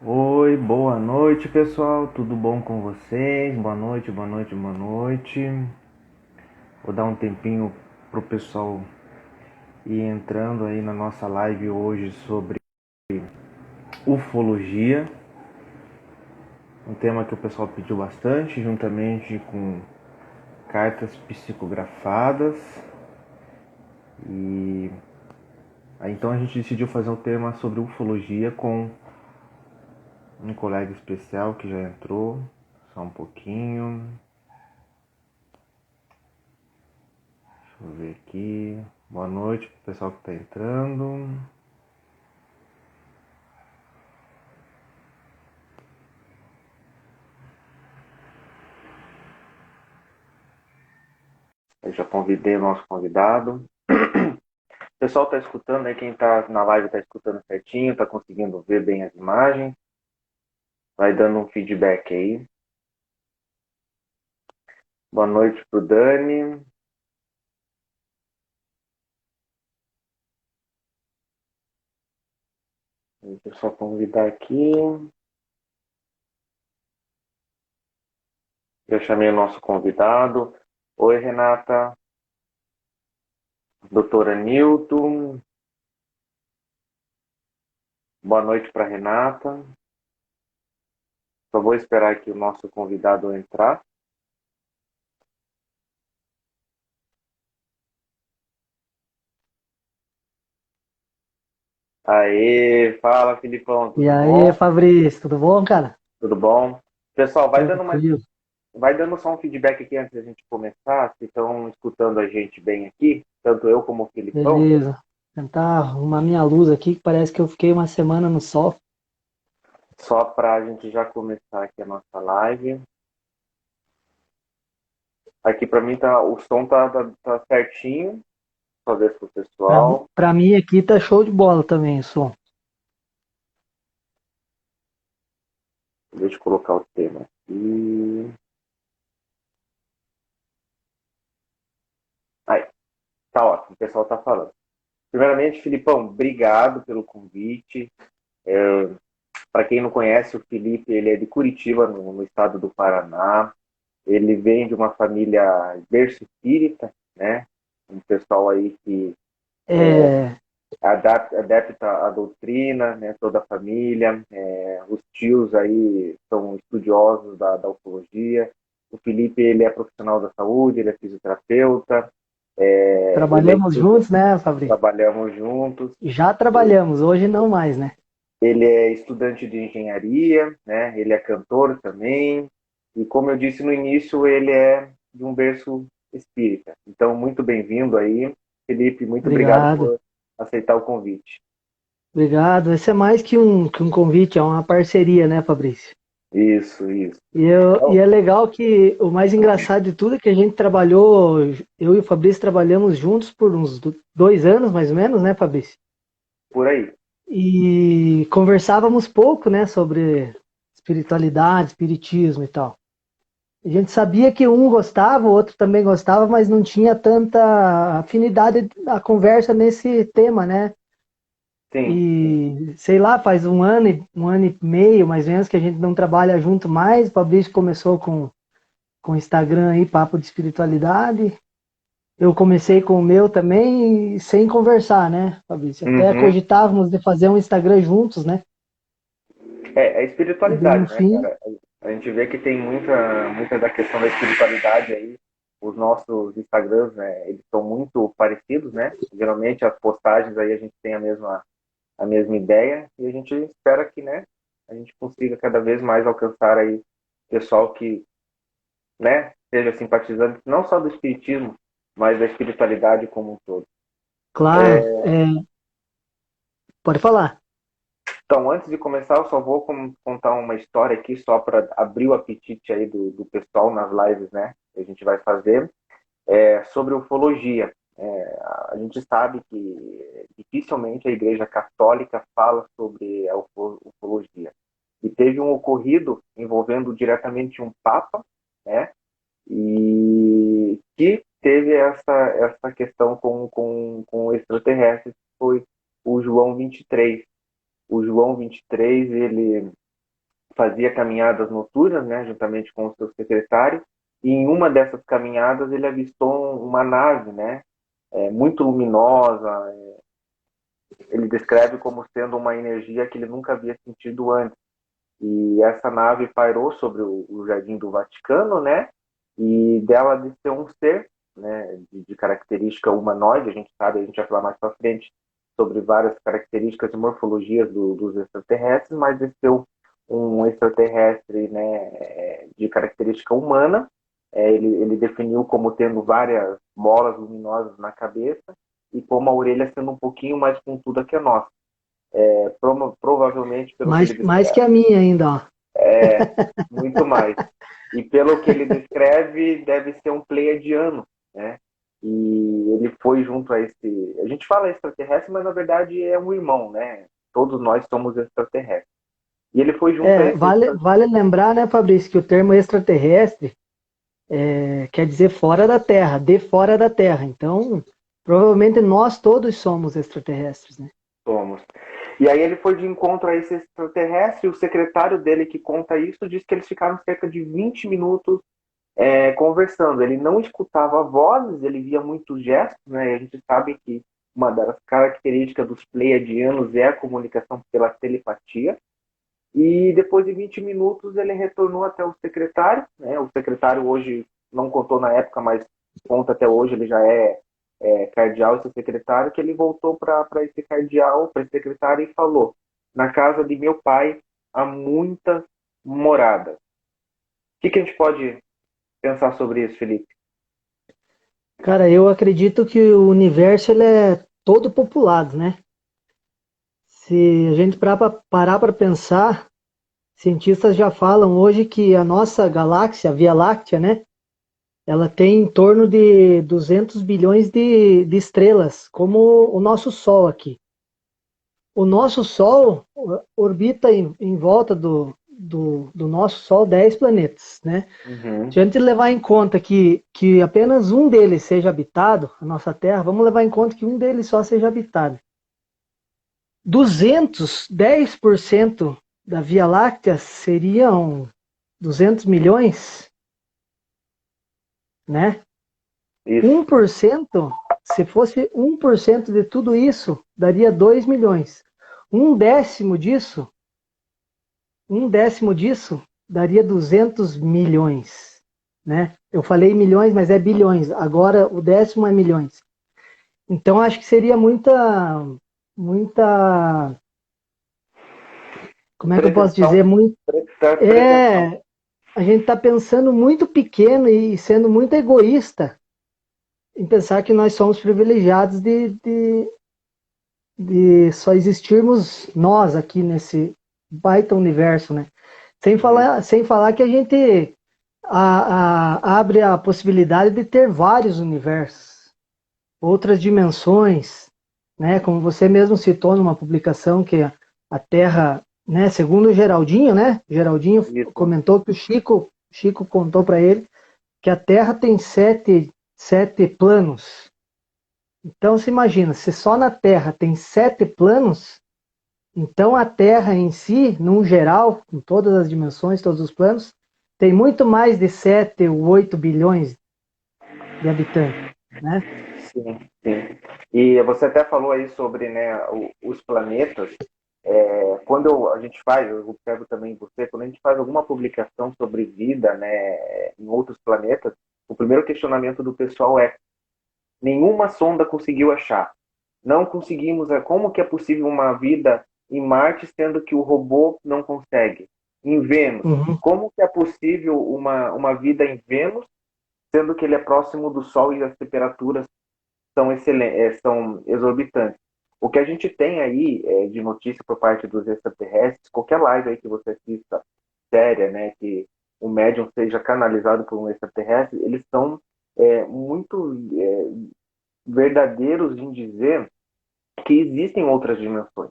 Oi, boa noite pessoal, tudo bom com vocês? Boa noite, boa noite, boa noite. Vou dar um tempinho pro pessoal ir entrando aí na nossa live hoje sobre ufologia, um tema que o pessoal pediu bastante, juntamente com cartas psicografadas. E aí então a gente decidiu fazer um tema sobre ufologia com um colega especial que já entrou, só um pouquinho. Deixa eu ver aqui. Boa noite pro pessoal que está entrando. Eu já convidei o nosso convidado. O pessoal está escutando, né? Quem está na live está escutando certinho, está conseguindo ver bem as imagens. Vai dando um feedback aí. Boa noite pro Dani. Deixa eu só convidar aqui. Já chamei o nosso convidado. Oi, Renata. Doutora Newton. Boa noite para Renata. Só vou esperar aqui o nosso convidado entrar. Aê, fala Filipão, E tudo aí, bom? Fabrício, tudo bom, cara? Tudo bom? Pessoal, Tranquilo, vai dando só um feedback aqui antes da gente começar, se estão escutando a gente bem aqui, tanto eu como o Filipão, beleza. Tentar arrumar minha luz aqui, que parece que eu fiquei uma semana no sol. só para a gente já começar aqui a nossa live. Aqui para mim tá, o som tá certinho, só ver pro Pra, pessoal. pra mim aqui tá show de bola também o som. Deixa eu colocar o tema aqui. Aí, tá ótimo, o pessoal tá falando. Primeiramente, Filipão, obrigado pelo convite. Para quem não conhece, o Felipe, ele é de Curitiba, no estado do Paraná. Ele vem de uma família berço espírita, né? Um pessoal aí que É, adepta à doutrina, né? Toda a família. Os tios aí são estudiosos da ufologia. O Felipe, ele é profissional da saúde, ele é fisioterapeuta, ele é trabalhamos juntos, né, Fabrício? trabalhamos juntos. Já trabalhamos, hoje não mais, né? Ele é estudante de engenharia, né? Ele é cantor também. E como eu disse no início, ele é de um berço espírita. Então, muito bem-vindo aí, Felipe. Muito obrigado Obrigado, por aceitar o convite. obrigado. Esse é mais que um convite, é uma parceria, né, Fabrício? Isso, isso. E Então, é legal que o mais engraçado de tudo é que a gente trabalhou, eu e o Fabrício trabalhamos juntos por uns 2 anos, mais ou menos, né, Fabrício? por aí. E conversávamos pouco, né, sobre espiritualidade, espiritismo e tal. A gente sabia que um gostava, o outro também gostava, mas não tinha tanta afinidade a conversa nesse tema, né? Sim. E sei lá, faz um ano e meio, mais ou menos, que a gente não trabalha junto mais. O Fabrício começou com o Instagram aí, Papo de Espiritualidade. Eu comecei com o meu também, sem conversar, né, Fabrício? Até Uhum. cogitávamos de fazer um Instagram juntos, né? É E daí no espiritualidade, né, fim, cara? A gente vê que tem muita da questão da espiritualidade aí. Os nossos Instagrams, né, eles são muito parecidos, né? Geralmente as postagens aí a gente tem a mesma ideia e a gente espera que, né, a gente consiga cada vez mais alcançar aí pessoal que, né, seja simpatizante não só do espiritismo, mas da espiritualidade como um todo. claro, pode falar. Então, antes de começar, eu só vou contar uma história aqui só para abrir o apetite aí do pessoal nas lives, né, que a gente vai fazer, sobre ufologia. A gente sabe que dificilmente a Igreja Católica fala sobre a ufologia. E teve um ocorrido envolvendo diretamente um Papa, né? E que teve essa questão com extraterrestres, que foi o João 23. O João 23, ele fazia caminhadas noturnas, né, juntamente com o seu secretário, e em uma dessas caminhadas ele avistou uma nave, né, muito luminosa. Ele descreve como sendo uma energia que ele nunca havia sentido antes. E essa nave pairou sobre o Jardim do Vaticano, né, e dela de ser um ser, né, de característica humanoide. A gente sabe, a gente vai falar mais para frente sobre várias características e morfologias dos extraterrestres, mas desceu um extraterrestre, né, de característica humana. Ele definiu como tendo várias bolas luminosas na cabeça e com uma orelha sendo um pouquinho mais pontuda que a nossa. Provavelmente, pelo que ele Mais que descreve, a minha ainda, ó. muito mais. E pelo que ele descreve, deve ser um pleiadiano, né? E ele foi junto a esse... A gente fala extraterrestre, mas na verdade é um irmão, né? Todos nós somos extraterrestres. E ele foi junto a esse... Vale lembrar, né, Fabrício, que o termo extraterrestre quer dizer fora da Terra, de fora da Terra. Então, provavelmente nós todos somos extraterrestres, né? Somos. E aí ele foi de encontro a esse extraterrestre, e o secretário dele que conta isso diz que eles ficaram cerca de 20 minutos conversando. Ele não escutava vozes, ele via muitos gestos, né? E a gente sabe que uma das características dos pleiadianos é a comunicação pela telepatia. E depois de 20 minutos ele retornou até o secretário, né? O secretário hoje, não contou na época, mas conta até hoje, ele já é cardeal, esse secretário, que ele voltou para esse cardeal, para esse secretário e falou: na casa de meu pai há muitas moradas. O que a gente pode pensar sobre isso, Felipe? Cara, eu acredito que o universo ele é todo populado, né? Se a gente parar para pensar, cientistas já falam hoje que a nossa galáxia, a Via Láctea, né? Ela tem em torno de 200 bilhões de estrelas, como o nosso Sol aqui. O nosso Sol orbita em volta do nosso Sol 10 planetas, né? Uhum. Se a gente levar em conta que apenas um deles seja habitado, a nossa Terra, vamos levar em conta que um deles só seja habitado. 10% da Via Láctea seriam 200 milhões, né? Isso. 1%, se fosse 1% de tudo isso, daria 2 milhões. Um décimo disso daria 200 milhões, né? Eu falei milhões, mas é bilhões. Agora o décimo é milhões. Então acho que seria muita, como é que eu posso dizer? A gente está pensando muito pequeno e sendo muito egoísta em pensar que nós somos privilegiados de só existirmos nós aqui nesse baita universo, né? Sem falar que a gente abre a possibilidade de ter vários universos, outras dimensões, né? Como você mesmo citou numa publicação que a Terra, né? Segundo o Geraldinho, né? Geraldinho Isso. comentou que o Chico contou para ele que a Terra tem sete planos. Então se imagina, se só na Terra tem 7 planos, então a Terra em si, num geral, com todas as dimensões, todos os planos, tem muito mais de 7 ou 8 bilhões de habitantes, né? Sim, sim. E você até falou aí sobre, né, os planetas. Quando a gente faz, eu observo também você, quando a gente faz alguma publicação sobre vida, né, em outros planetas, o primeiro questionamento do pessoal é: nenhuma sonda conseguiu achar. Não conseguimos. Como que é possível uma vida em Marte, sendo que o robô não consegue? Em Vênus, Uhum. como que é possível uma vida em Vênus, sendo que ele é próximo do Sol e as temperaturas são exorbitantes? O que a gente tem aí de notícia por parte dos extraterrestres, qualquer live aí que você assista séria, né, que o médium seja canalizado por um extraterrestre, eles são muito verdadeiros em dizer que existem outras dimensões.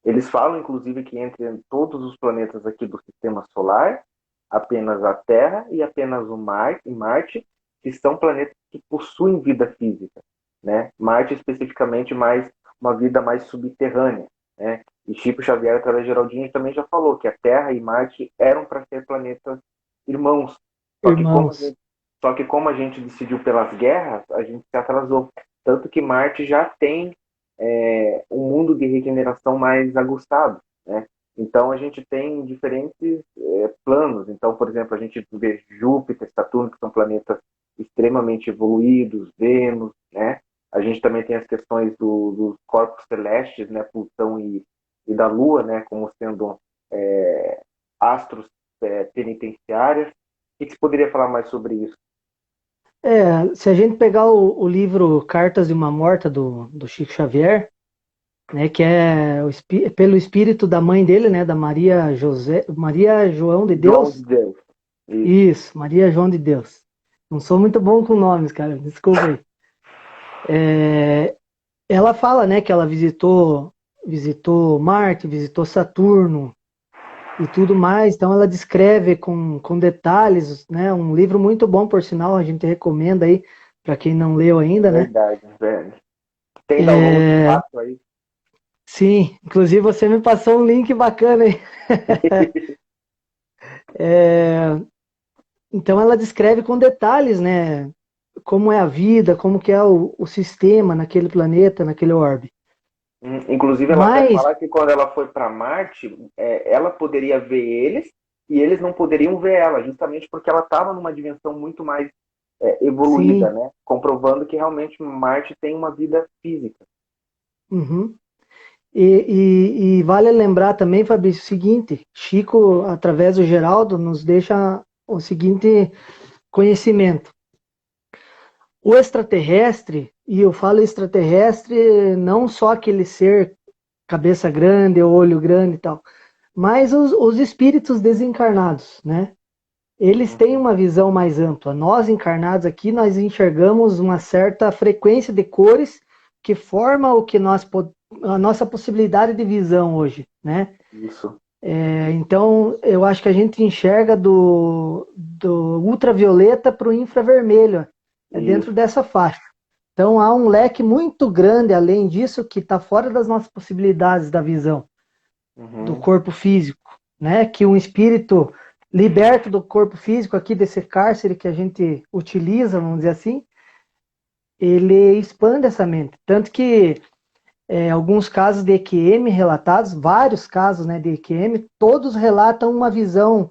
Eles falam, inclusive, que entre todos os planetas aqui do sistema solar, apenas a Terra e apenas o Marte, que são planetas que possuem vida física, né? Marte especificamente mais uma vida mais subterrânea. né? E Chico Xavier, através de Geraldinho, também já falou que a Terra e Marte eram para ser planetas irmãos. Só que como a Irmãos. gente, só que como a gente decidiu pelas guerras, a gente se atrasou. Tanto que Marte já tem um mundo de regeneração mais aguçado, né? Então a gente tem diferentes planos. Então, por exemplo, a gente vê Júpiter, Saturno, que são planetas extremamente evoluídos, Vênus, né? A gente também tem as questões dos corpos celestes, né? Plutão e da Lua, né? Como sendo astros penitenciários. O que você poderia falar mais sobre isso? Se a gente pegar o livro Cartas de uma Morta do Chico Xavier, né, que é pelo espírito da mãe dele, né, da Maria João de João de Deus. Deus. Isso. Isso, Maria João de Deus. Não sou muito bom com nomes, cara, desculpa aí. Ela fala, né, que ela visitou Marte, visitou Saturno e tudo mais. Então ela descreve com detalhes, né, um livro muito bom, por sinal, a gente recomenda aí para quem não leu É ainda, né? verdade, velho. Tem download fácil aí. Sim, inclusive você me passou um link bacana aí. Então ela descreve com detalhes, né, como é a vida, como que é o sistema naquele planeta, naquele orbe. Inclusive, ela até Mas, fala que quando ela foi para Marte, ela poderia ver eles e eles não poderiam ver ela, justamente porque ela estava numa dimensão muito mais evoluída, sim, né? Comprovando que realmente Marte tem uma vida física. uhum. E vale lembrar também, Fabrício, o seguinte, Chico, através do Geraldo, nos deixa o seguinte conhecimento. O extraterrestre, e eu falo extraterrestre não só aquele ser cabeça grande, olho grande e tal, mas os espíritos desencarnados, né? Eles têm Uhum. uma visão mais ampla. Nós encarnados aqui, nós enxergamos uma certa frequência de cores que forma o que a nossa possibilidade de visão hoje, né? Isso. Então, eu acho que a gente enxerga do ultravioleta para o infravermelho, é dentro Isso. dessa faixa. Então, há um leque muito grande, além disso, que está fora das nossas possibilidades da visão do Uhum. corpo físico, né? Que um espírito liberto do corpo físico aqui desse cárcere que a gente utiliza, vamos dizer assim, ele expande essa mente. Tanto que alguns casos de EQM relatados, vários casos, né, de EQM, todos relatam uma visão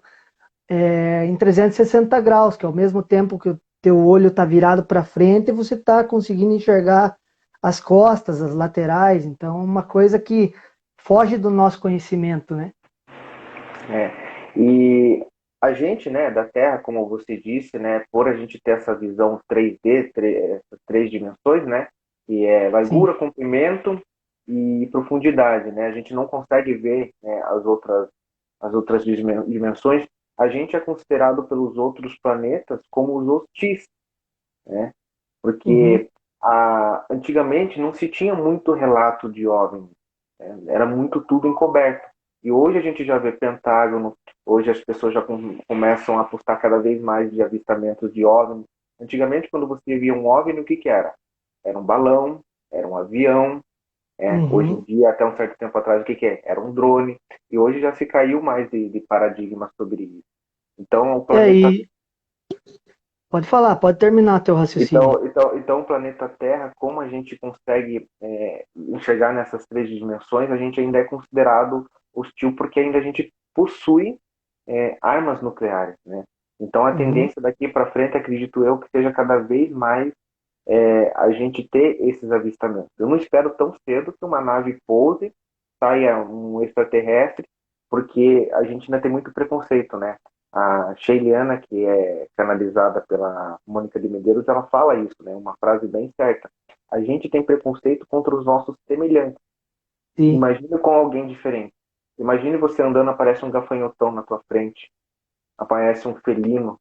em 360 graus, que ao mesmo tempo que o teu olho está virado para frente, você está conseguindo enxergar as costas, as laterais. Então, uma coisa que foge do nosso conhecimento, né? É. E a gente, né, da Terra, como você disse, né, por a gente ter essa visão 3D, essas três dimensões, né, que é Sim. largura, comprimento e profundidade, né, a gente não consegue ver, né, as outras dimensões. A gente é considerado pelos outros planetas como os hostis, né, Uhum. porque antigamente não se tinha muito relato de OVNI, né? Era muito tudo encoberto. E hoje a gente já vê pentágono, hoje as pessoas já começam a apostar cada vez mais de avistamentos de OVNI. Antigamente, quando você via um OVNI, o que que era? Era um balão, era um avião. Hoje em Uhum. dia, até um certo tempo atrás, o que que é? Era um drone. E hoje já se caiu mais de paradigma sobre isso. Então, o É, planeta e pode falar, pode terminar teu raciocínio. então, o planeta Terra, como a gente consegue enxergar nessas três dimensões, a gente ainda é considerado hostil porque ainda a gente possui armas nucleares, né? Então, a Uhum. tendência daqui para frente, acredito eu, que seja cada vez mais a gente ter esses avistamentos. Eu não espero tão cedo que uma nave pouse, saia um extraterrestre, porque a gente ainda tem muito preconceito, né? A Sheiliana, que é canalizada pela Mônica de Medeiros, ela fala isso, né? Uma frase bem certa. A gente tem preconceito contra os nossos semelhantes. Sim. Imagine com alguém diferente. Imagine você andando, aparece um gafanhotão na tua frente, aparece um felino,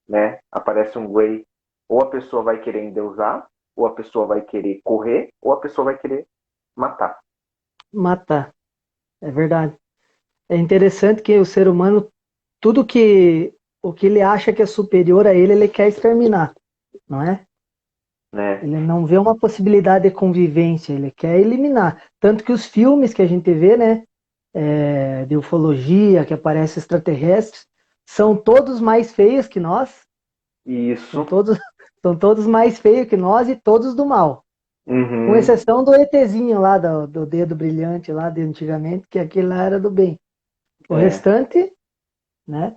né? Aparece um Grey. Ou a pessoa vai querer endeusar, ou a pessoa vai querer correr, ou a pessoa vai querer matar. Matar. É verdade. É interessante que o ser humano, tudo que o que ele acha que é superior a ele, ele quer exterminar, não é? né? Ele não vê uma possibilidade de convivência, ele quer eliminar. Tanto que os filmes que a gente vê, né, de ufologia, que aparece extraterrestres, são todos mais feios que nós, são Isso. todos, são todos mais feios que nós e todos do mal. Com Uhum. exceção do ETzinho lá, do dedo brilhante lá de antigamente, que aquele lá era do bem. O É. restante, né?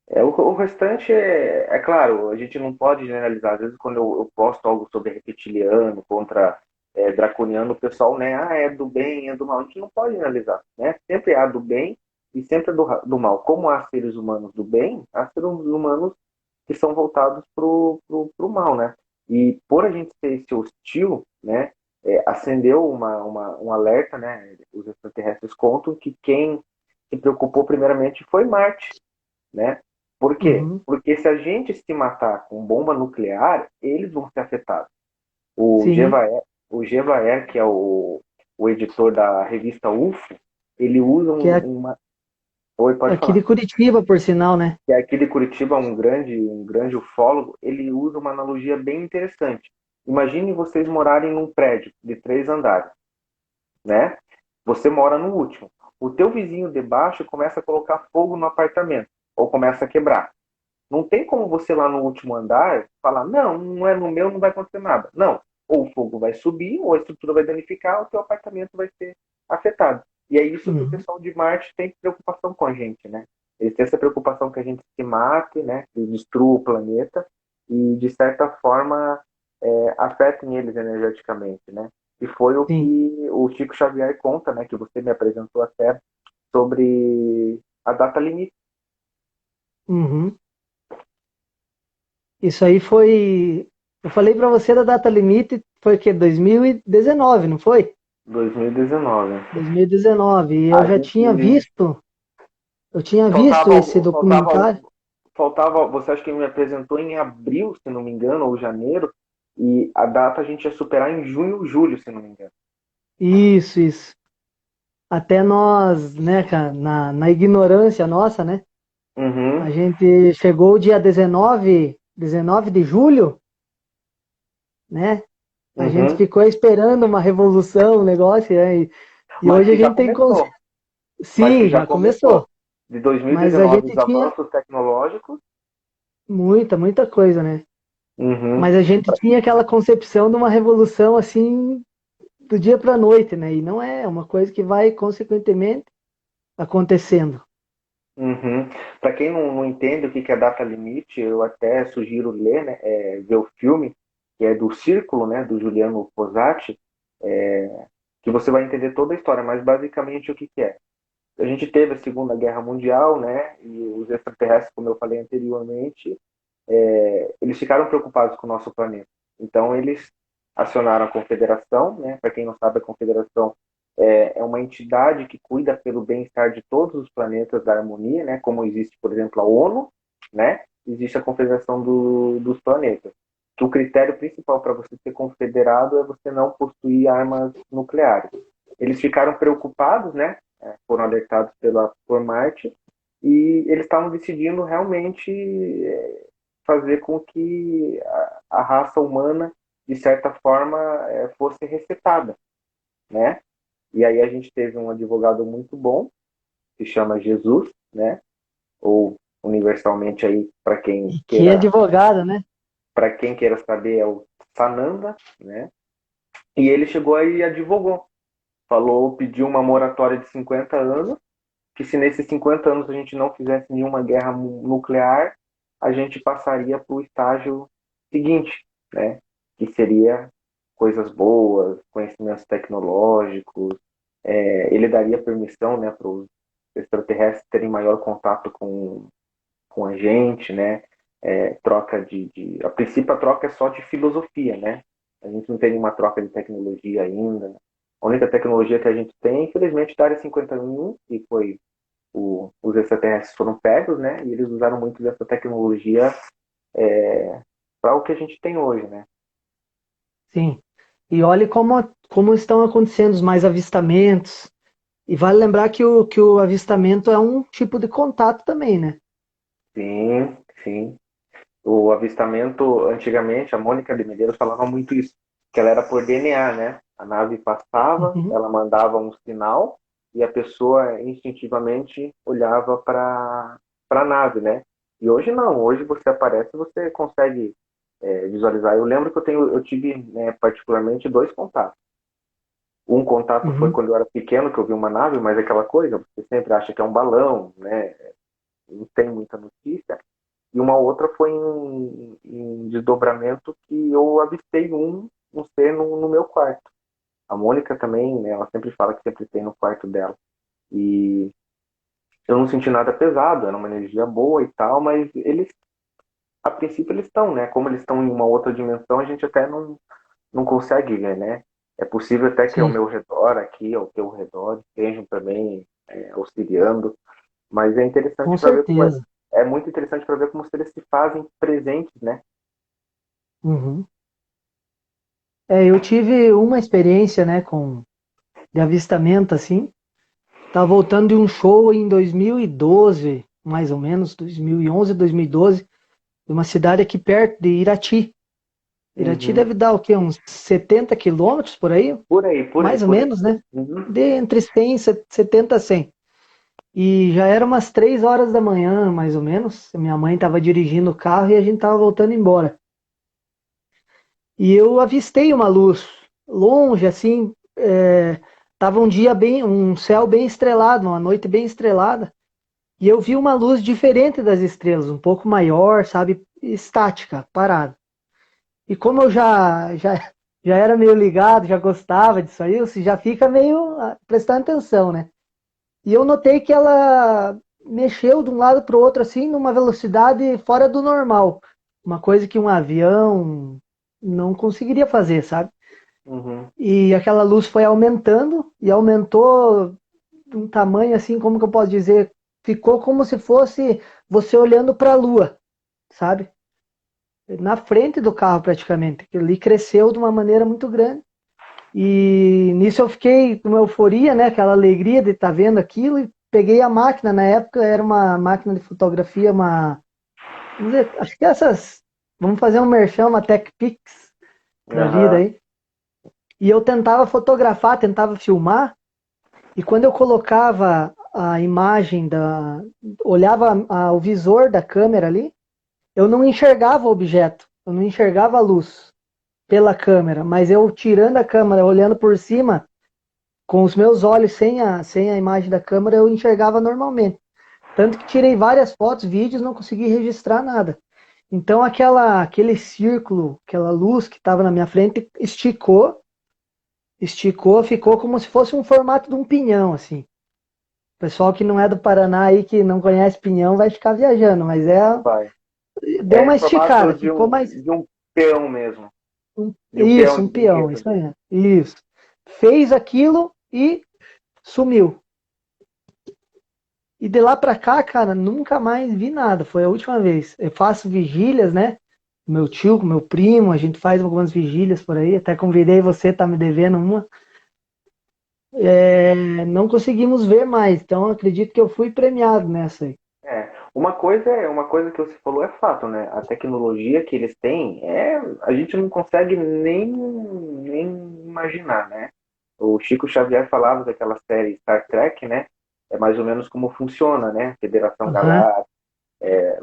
O restante é claro, a gente não pode generalizar. Às vezes, quando eu posto algo sobre reptiliano, contra draconiano, o pessoal, né, é do bem, é do mal. A gente não pode generalizar, né? Sempre há do bem e sempre há do mal. Como há seres humanos do bem, há seres humanos que são voltados pro mal, né? E por a gente ser esse hostil, né, acendeu um alerta, né? Os extraterrestres contam que quem se preocupou primeiramente foi Marte, né? Por quê? Uhum, Porque se a gente se matar com bomba nuclear, eles vão ser afetados. O sim. Gevaer, o Gevaer, que é o editor da revista UFO, ele usa Que é uma. Oi, pode aqui de falar. Curitiba, por sinal, né? Que é aqui de Curitiba, um grande ufólogo, ele usa uma analogia bem interessante. Imagine vocês morarem num prédio de 3 andares, né? Você mora no último. O teu vizinho de baixo começa a colocar fogo no apartamento, ou começa a quebrar. Não tem como você lá no último andar falar, não, não é no meu, não vai acontecer nada. Não. Ou o fogo vai subir, ou a estrutura vai danificar, ou o teu apartamento vai ser afetado. E é isso que o Uhum, pessoal de Marte tem preocupação com a gente, né? Eles têm essa preocupação que a gente se mate, né? Que destrua o planeta e, de certa forma, afetem eles energeticamente, né? E foi o sim. que o Chico Xavier conta, né? Que você me apresentou até sobre a data limite. Uhum. Isso aí foi. Eu falei para você da data limite, foi o quê? 2019, não foi? 2019. 2019. E eu A já gente eu tinha visto faltava, esse faltava, documentário. faltava, você acha que me apresentou em abril, se não me engano, ou janeiro, e a data a gente ia superar em junho, julho, se não me engano. Isso, isso. Até nós, né, cara, na ignorância nossa, né? Uhum, A gente chegou o dia 19 de julho, né? A gente uhum. ficou esperando uma revolução, um negócio, né? E Mas hoje a que já gente tem. começou. Mas que Sim, já já começou. começou. De Mas a 2019, gente os tinha avanços tecnológicos. muita coisa, né? Uhum. Mas a gente tinha aquela concepção de uma revolução assim do dia para a noite, né? E não é uma coisa que vai consequentemente acontecendo. Uhum. Para quem não entende o que é data limite, eu até sugiro ler, né, ver o filme, que é do Círculo, né, do Juliano Posati, que você vai entender toda a história, mas basicamente o que é. A gente teve a Segunda Guerra Mundial, né, e os extraterrestres, como eu falei anteriormente, eles ficaram preocupados com o nosso planeta. Então eles acionaram a Confederação, né, para quem não sabe, a Confederação é uma entidade que cuida pelo bem-estar de todos os planetas da harmonia, né, como existe, por exemplo, a ONU, né, existe a Confederação dos Planetas. Que o critério principal para você ser confederado é você não possuir armas nucleares. Eles ficaram preocupados, né, foram alertados por Marte, e eles estavam decidindo realmente fazer com que a raça humana, de certa forma, fosse resetada, né? E aí a gente teve um advogado muito bom, que chama Jesus, né? Ou universalmente aí E que advogado, né? para quem queira saber é o Sananda, né? E ele chegou aí e advogou, falou, pediu uma moratória de 50 anos, que se nesses 50 anos a gente não fizesse nenhuma guerra nuclear, a gente passaria para o estágio seguinte, né? Que seria coisas boas, conhecimentos tecnológicos. Ele daria permissão, né, para os extraterrestres terem maior contato com a gente, né? Troca a princípio a troca é só de filosofia, né? A gente não tem nenhuma troca de tecnologia ainda. A única tecnologia que a gente tem, infelizmente, da Área 51, que foi os extraterrestres foram pegos, né? E eles usaram muito dessa tecnologia para o que a gente tem hoje, né? Sim. E olhe como estão acontecendo os mais avistamentos. E vale lembrar que o avistamento é um tipo de contato também, né? Sim, sim. O avistamento, antigamente, a Mônica de Medeiros falava muito isso, que ela era por DNA, né? A nave passava, Uhum. ela mandava um sinal e a pessoa instintivamente olhava para a nave, né? E hoje não, hoje você aparece, você consegue visualizar. Eu lembro que eu tive, né, particularmente dois contatos. Um contato foi Uhum. quando eu era pequeno, que eu vi uma nave, mas aquela coisa, você sempre acha que é um balão, né? Não tem muita notícia. E uma outra foi em desdobramento que eu avistei um ser no meu quarto. A Mônica também, né, ela sempre fala que sempre tem no quarto dela. E eu não senti nada pesado, era uma energia boa e tal, mas eles, a princípio, eles estão, né? Como eles estão em uma outra dimensão, a gente até não consegue ver, né? É possível até que ao Sim, meu redor, aqui, ao teu redor, estejam também auxiliando, mas é interessante com para ver como certeza. é muito interessante para ver como se eles se fazem presentes, né? Uhum. Eu tive uma experiência, né, de avistamento, assim. Tava voltando de um show em 2012, mais ou menos, 2011, 2012, de uma cidade aqui perto de Irati. Irati Uhum. deve dar o quê? Uns 70 quilômetros por aí? Por aí, por aí, Mais ou por aí. menos, né? Uhum. De entre 100 e 70 a 100. E já era umas 3 horas da manhã, mais ou menos. Minha mãe estava dirigindo o carro e a gente estava voltando embora. E eu avistei uma luz longe, assim. Tava um dia bem, um céu bem estrelado, uma noite bem estrelada. E eu vi uma luz diferente das estrelas, um pouco maior, sabe? Estática, parada. E como eu já era meio ligado, já gostava disso aí, você já fica meio prestando atenção, né? E eu notei que ela mexeu de um lado para o outro, assim, numa velocidade fora do normal. Uma coisa que um avião não conseguiria fazer, sabe? Uhum. E aquela luz foi aumentando e aumentou de um tamanho assim, como que eu posso dizer? Ficou como se fosse você olhando para a lua, sabe? Na frente do carro praticamente. Ele cresceu de uma maneira muito grande. E nisso eu fiquei com uma euforia, né? Aquela alegria de estar vendo aquilo e peguei a máquina. Na época era uma máquina de fotografia, vamos dizer, acho que essas, vamos fazer um merchan, uma Tech Pix da vida Aham. aí. E eu tentava fotografar, tentava filmar. E quando eu colocava a imagem olhava o visor da câmera ali, eu não enxergava o objeto, eu não enxergava a luz pela câmera, mas eu tirando a câmera, olhando por cima, com os meus olhos sem a imagem da câmera, eu enxergava normalmente. Tanto que tirei várias fotos, vídeos, não consegui registrar nada. Então aquele círculo, aquela luz que estava na minha frente esticou, ficou como se fosse um formato de um pinhão, assim. O pessoal que não é do Paraná aí, que não conhece pinhão, vai ficar viajando, mas Vai. deu É uma em formato esticada, ficou mais. de um peão mesmo. De um peão Isso, de um peão, brinquedo. isso aí. Isso. Fez aquilo e sumiu. E de lá pra cá, cara, nunca mais vi nada. Foi a última vez. Eu faço vigílias, né? Meu tio, com meu primo, a gente faz algumas vigílias por aí. Até convidei você, tá me devendo uma. Não conseguimos ver mais, então acredito que eu fui premiado nessa aí. Uma coisa que você falou é fato, né? A tecnologia que eles têm a gente não consegue nem imaginar, né? O Chico Xavier falava daquela série Star Trek, né? É mais ou menos como funciona, né? Federação Aham, Galáctica,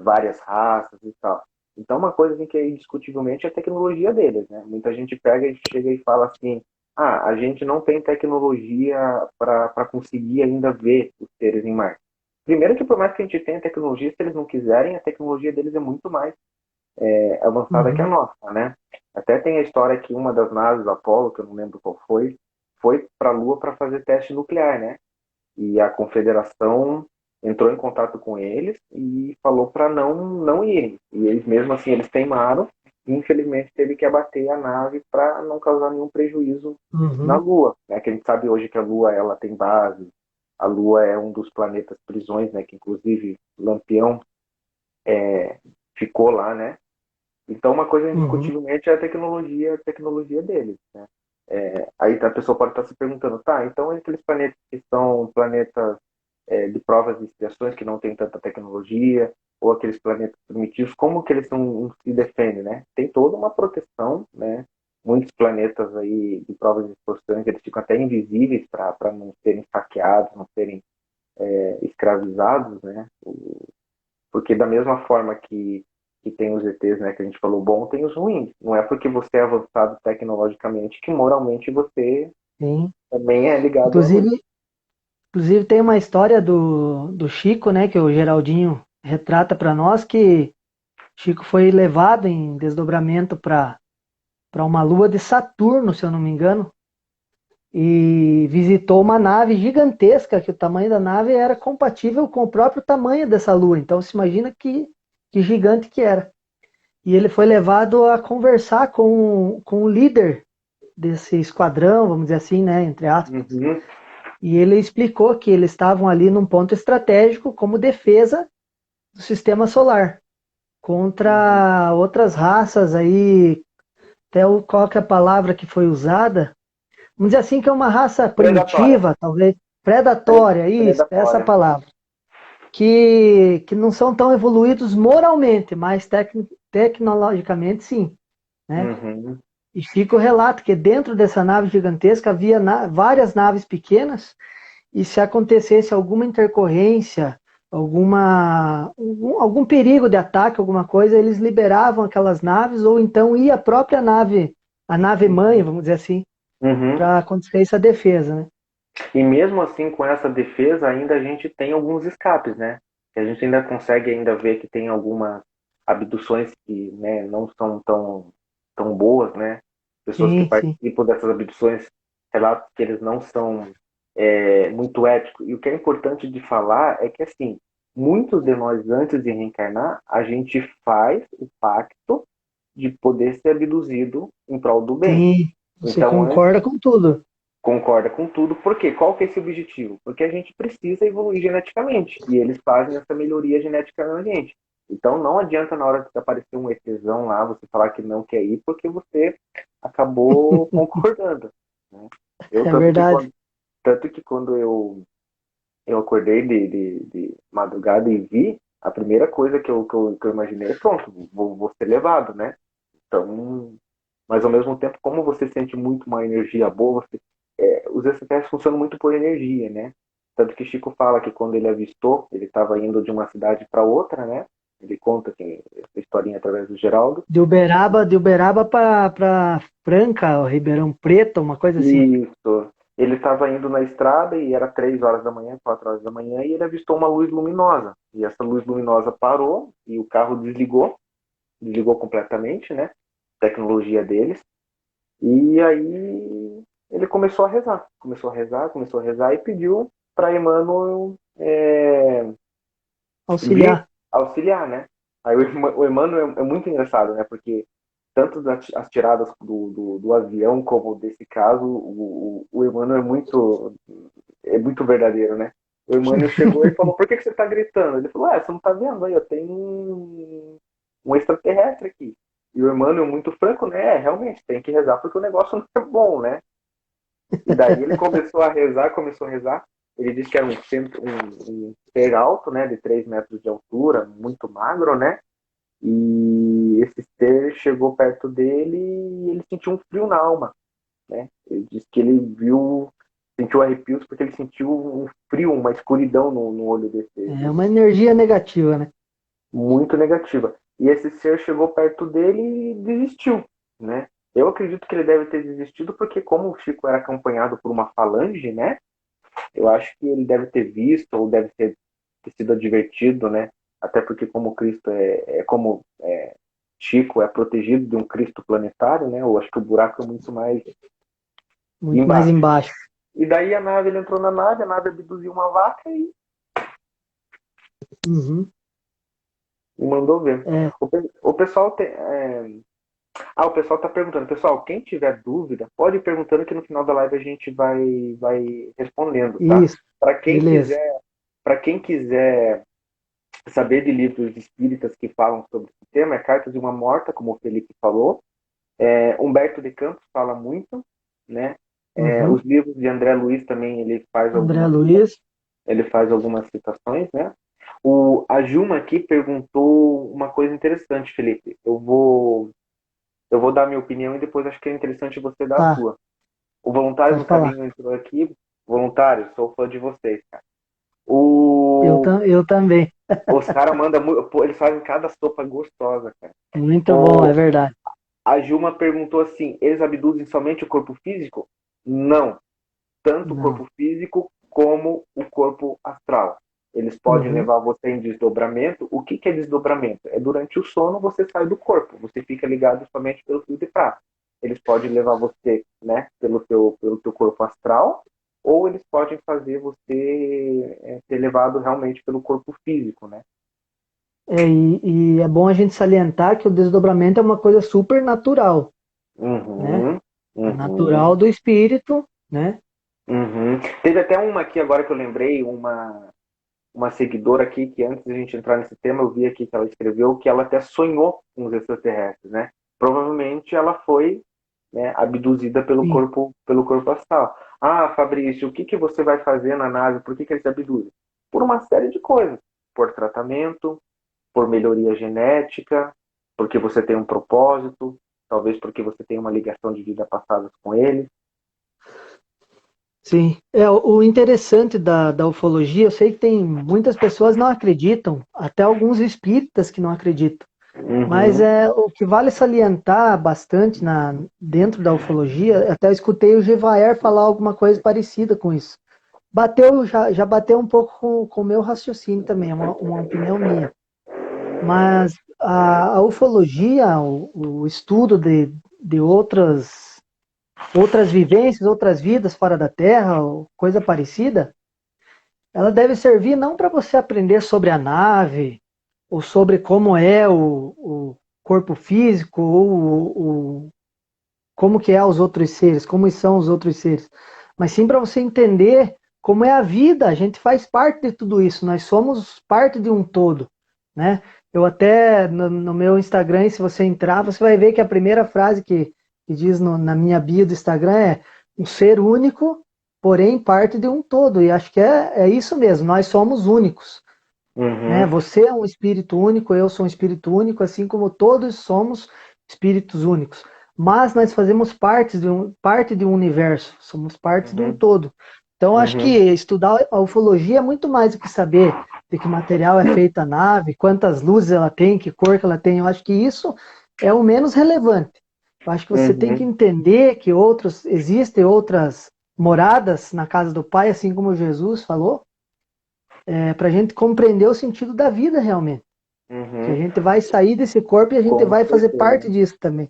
várias raças e tal. Então, uma coisa assim, que é indiscutivelmente é a tecnologia deles, né? Muita gente pega e chega e fala assim: ah, a gente não tem tecnologia para conseguir ainda ver os seres em Marte. Primeiro que por mais que a gente tenha tecnologia, se eles não quiserem, a tecnologia deles é muito mais avançada que a uhum, nossa, né? Até tem a história que uma das naves, Apollo, que eu não lembro qual foi para a Lua para fazer teste nuclear, né? E a Confederação entrou em contato com eles e falou para não irem. E eles mesmo assim eles teimaram e infelizmente teve que abater a nave para não causar nenhum prejuízo na uhum, Lua, né? Que a gente sabe hoje que a Lua ela tem base, a Lua é um dos planetas prisões, né? Que inclusive Lampião ficou lá, né? Então uma coisa uhum. indiscutivelmente é a tecnologia deles, né? Aí a pessoa pode estar se perguntando, tá, então aqueles planetas que são planetas de provas e expiações que não tem tanta tecnologia, ou aqueles planetas primitivos, como que eles não se defendem, né? Tem toda uma proteção, né? Muitos planetas aí de provas de exposições, eles ficam até invisíveis para não serem saqueados, não serem escravizados, né? Porque da mesma forma que tem os ETs, né, que a gente falou bom, tem os ruins. Não é porque você é avançado tecnologicamente que moralmente você Sim. também é ligado a ruim. Inclusive, inclusive tem uma história do Chico, né, que o Geraldinho retrata para nós, que Chico foi levado em desdobramento para uma lua de Saturno, se eu não me engano, e visitou uma nave gigantesca, que o tamanho da nave era compatível com o próprio tamanho dessa lua. Então se imagina que gigante que era. E ele foi levado a conversar com o líder desse esquadrão, vamos dizer assim, né, entre aspas. Uhum, E ele explicou que eles estavam ali num ponto estratégico como defesa do sistema solar uhum. contra outras raças aí, até qual que é a palavra que foi usada? Vamos dizer assim que é uma raça Predatória. primitiva, talvez predatória, isso, essa Predatória. palavra. Que não são tão evoluídos moralmente, mas tecnologicamente sim, né? Uhum. E Chico relata que dentro dessa nave gigantesca havia várias naves pequenas e se acontecesse alguma intercorrência, algum perigo de ataque, alguma coisa, eles liberavam aquelas naves ou então ia a própria nave, a nave mãe, vamos dizer assim, Uhum. para acontecer essa defesa, né? E mesmo assim, com essa defesa, ainda a gente tem alguns escapes, né? Que a gente ainda consegue ainda ver que tem algumas abduções que, né, não são tão boas, né? Pessoas que Sim, sim. participam dessas abduções relatam que eles não são muito éticos. E o que é importante de falar é que, assim, muitos de nós, antes de reencarnar, a gente faz o pacto de poder ser abduzido em prol do bem. Sim, você Então, antes concorda com tudo. concorda com tudo. Por quê? Qual que é esse objetivo? Porque a gente precisa evoluir geneticamente. E eles fazem essa melhoria genética na gente. Então não adianta na hora de aparecer um ETzão lá, você falar que não quer ir, porque você acabou concordando. Né? Eu, É verdade. tanto que quando eu acordei de madrugada e vi, a primeira coisa que eu imaginei é pronto, vou ser levado, né? Então, mas ao mesmo tempo, como você sente muito uma energia boa, os extraterrestres funcionam muito por energia, né? Tanto que Chico fala que quando ele avistou, ele estava indo de uma cidade para outra, né? Ele conta que, essa historinha através do Geraldo. De Uberaba para Franca, o Ribeirão Preto, uma coisa assim. Isso. Ele estava indo na estrada e era 3 horas da manhã, 4 horas da manhã, e ele avistou uma luz luminosa. E essa luz luminosa parou e o carro desligou completamente, né? Tecnologia deles. E aí ele começou a rezar e pediu para Emmanuel vir Auxiliar. auxiliar, né? Aí o Emmanuel é muito engraçado, né? Porque tanto as tiradas do avião como desse caso, o Emmanuel é muito verdadeiro, né? O Emmanuel chegou e falou: por que você está gritando? Ele falou: você não está vendo aí? Eu tenho um extraterrestre aqui. E o Emmanuel, muito franco, né? Realmente, tem que rezar porque o negócio não é bom, né? E daí ele começou a rezar. Ele disse que era um ser alto, né? De 3 metros de altura, muito magro, né? E esse ser chegou perto dele e ele sentiu um frio na alma, né? Ele disse que ele sentiu arrepios porque ele sentiu um frio, uma escuridão no olho É uma energia negativa, né? muito negativa. E esse ser chegou perto dele e desistiu, né? Eu acredito que ele deve ter desistido porque como o Chico era acompanhado por uma falange, né? Eu acho que ele deve ter visto ou deve ter sido advertido, né? Até porque como Cristo como Chico é protegido de um Cristo planetário, né? Eu acho que o buraco é muito mais Muito mais embaixo. embaixo. E daí ele entrou na nave, a nave abduziu uma vaca Uhum. e mandou ver. É, O pessoal o pessoal está perguntando. Pessoal, quem tiver dúvida, pode ir perguntando que no final da live a gente vai respondendo, tá? isso. Para quem Beleza. quiser, para quem quiser saber de livros espíritas que falam sobre esse tema, é Cartas de uma Morta, como o Felipe falou. Humberto de Campos fala muito, né? Uhum. Os livros de André Luiz também André Luiz. ele faz algumas citações, né? A Juma aqui perguntou uma coisa interessante, Felipe. Eu vou dar minha opinião e depois acho que é interessante você dar a Tá, sua. O Voluntários pode do falar. Caminho entrou aqui. Voluntários, sou fã de vocês, cara. O, Eu também. os caras mandam, pô, eles fazem cada sopa gostosa, cara. Muito bom, é O, verdade. a Juma perguntou assim: eles abduzem somente o corpo físico? Não, tanto o Não. corpo físico como o corpo astral. Eles podem Uhum. levar você em desdobramento. O que é desdobramento? É durante o sono você sai do corpo, você fica ligado somente pelo fio de prata. Eles podem levar você, né, pelo teu corpo astral, ou eles podem fazer você ser levado realmente pelo corpo físico, né? E é bom a gente salientar que o desdobramento é uma coisa super natural, né? Uhum, É uhum, natural do espírito, né? uhum. Teve até uma aqui agora que eu lembrei, uma seguidora aqui, que antes de a gente entrar nesse tema, eu vi aqui que ela escreveu que ela até sonhou com os extraterrestres, né? Provavelmente ela foi, né, abduzida Sim. pelo corpo astral. Ah, Fabrício, o que que você vai fazer na nave? Por que que eles abduzem? Por uma série de coisas. Por tratamento, por melhoria genética, porque você tem um propósito, talvez porque você tem uma ligação de vida passada com eles. Sim. O interessante da ufologia, eu sei que tem muitas pessoas não acreditam, até alguns espíritas que não acreditam. Mas Uhum, é o que vale salientar bastante dentro da ufologia, até eu escutei o Gevaer falar alguma coisa parecida com isso. Já bateu um pouco com o meu raciocínio também, é uma opinião minha. Mas a ufologia, o estudo de outras vivências, outras vidas fora da Terra, ou coisa parecida, ela deve servir não para você aprender sobre a nave, ou sobre como é o corpo físico, como que é os outros seres, como são os outros seres, mas sim para você entender como é a vida, a gente faz parte de tudo isso, nós somos parte de um todo, né? Eu até no meu Instagram, se você entrar, você vai ver que a primeira frase que diz na minha bio do Instagram é um ser único, porém parte de um todo, e acho que é isso mesmo, nós somos únicos, né? uhum, Você é um espírito único, eu sou um espírito único, assim como todos somos espíritos únicos. Mas nós fazemos parte de um universo, somos parte de um uhum, todo. Então, acho que uhum, estudar a ufologia é muito mais do que saber de que material é feita a nave, quantas luzes ela tem, que cor que ela tem. Eu acho que isso é o menos relevante. Eu acho que você tem que uhum, entender que existem outras moradas na casa do Pai, assim como Jesus falou, para a gente compreender o sentido da vida realmente. Que a uhum. gente vai sair desse corpo e a gente Com vai fazer certeza. parte disso também.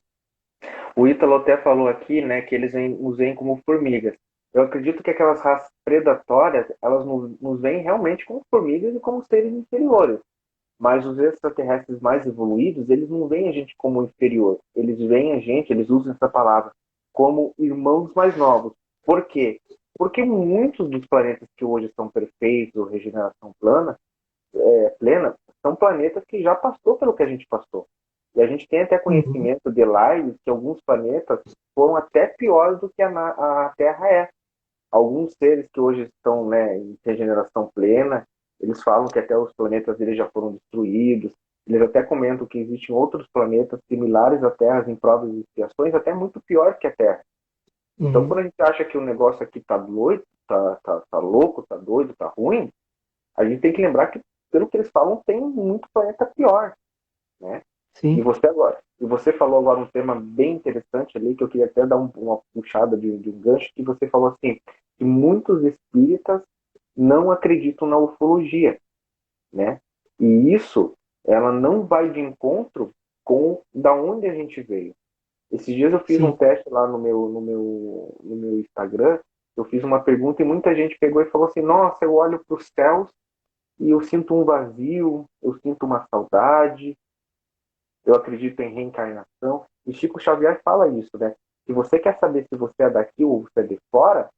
O Ítalo até falou aqui, né, que eles nos veem como formigas. Eu acredito que aquelas raças predatórias, elas nos veem realmente como formigas e como seres inferiores. Mas os extraterrestres mais evoluídos, eles não veem a gente como inferior. Eles veem a gente, eles usam essa palavra, como irmãos mais novos. Por quê? Porque muitos dos planetas que hoje são perfeitos ou regeneração plena, são planetas que já passou pelo que a gente passou. E a gente tem até Uhum. conhecimento de live que alguns planetas foram até piores do que a Terra é. Alguns seres que hoje estão, né, em regeneração plena, eles falam que até os planetas eles já foram destruídos. Eles até comentam que existem outros planetas similares à Terra em provas de expiações, até muito pior que a Terra. Então, Uhum. quando a gente acha que o negócio aqui tá doido, tá louco, tá doido, tá ruim, a gente tem que lembrar que, pelo que eles falam, tem muito planeta pior, né? E Sim, você falou agora um tema bem interessante ali, que eu queria até dar uma puxada de um gancho, que você falou assim, que muitos espíritas não acreditam na ufologia, né? E isso, ela não vai de encontro com da onde a gente veio. Esses dias eu fiz um sim. teste lá no meu Instagram, eu fiz uma pergunta e muita gente pegou e falou assim, nossa, eu olho para os céus e eu sinto um vazio, eu sinto uma saudade, eu acredito em reencarnação. E Chico Xavier fala isso, né? Se você quer saber se você é daqui ou você é de fora,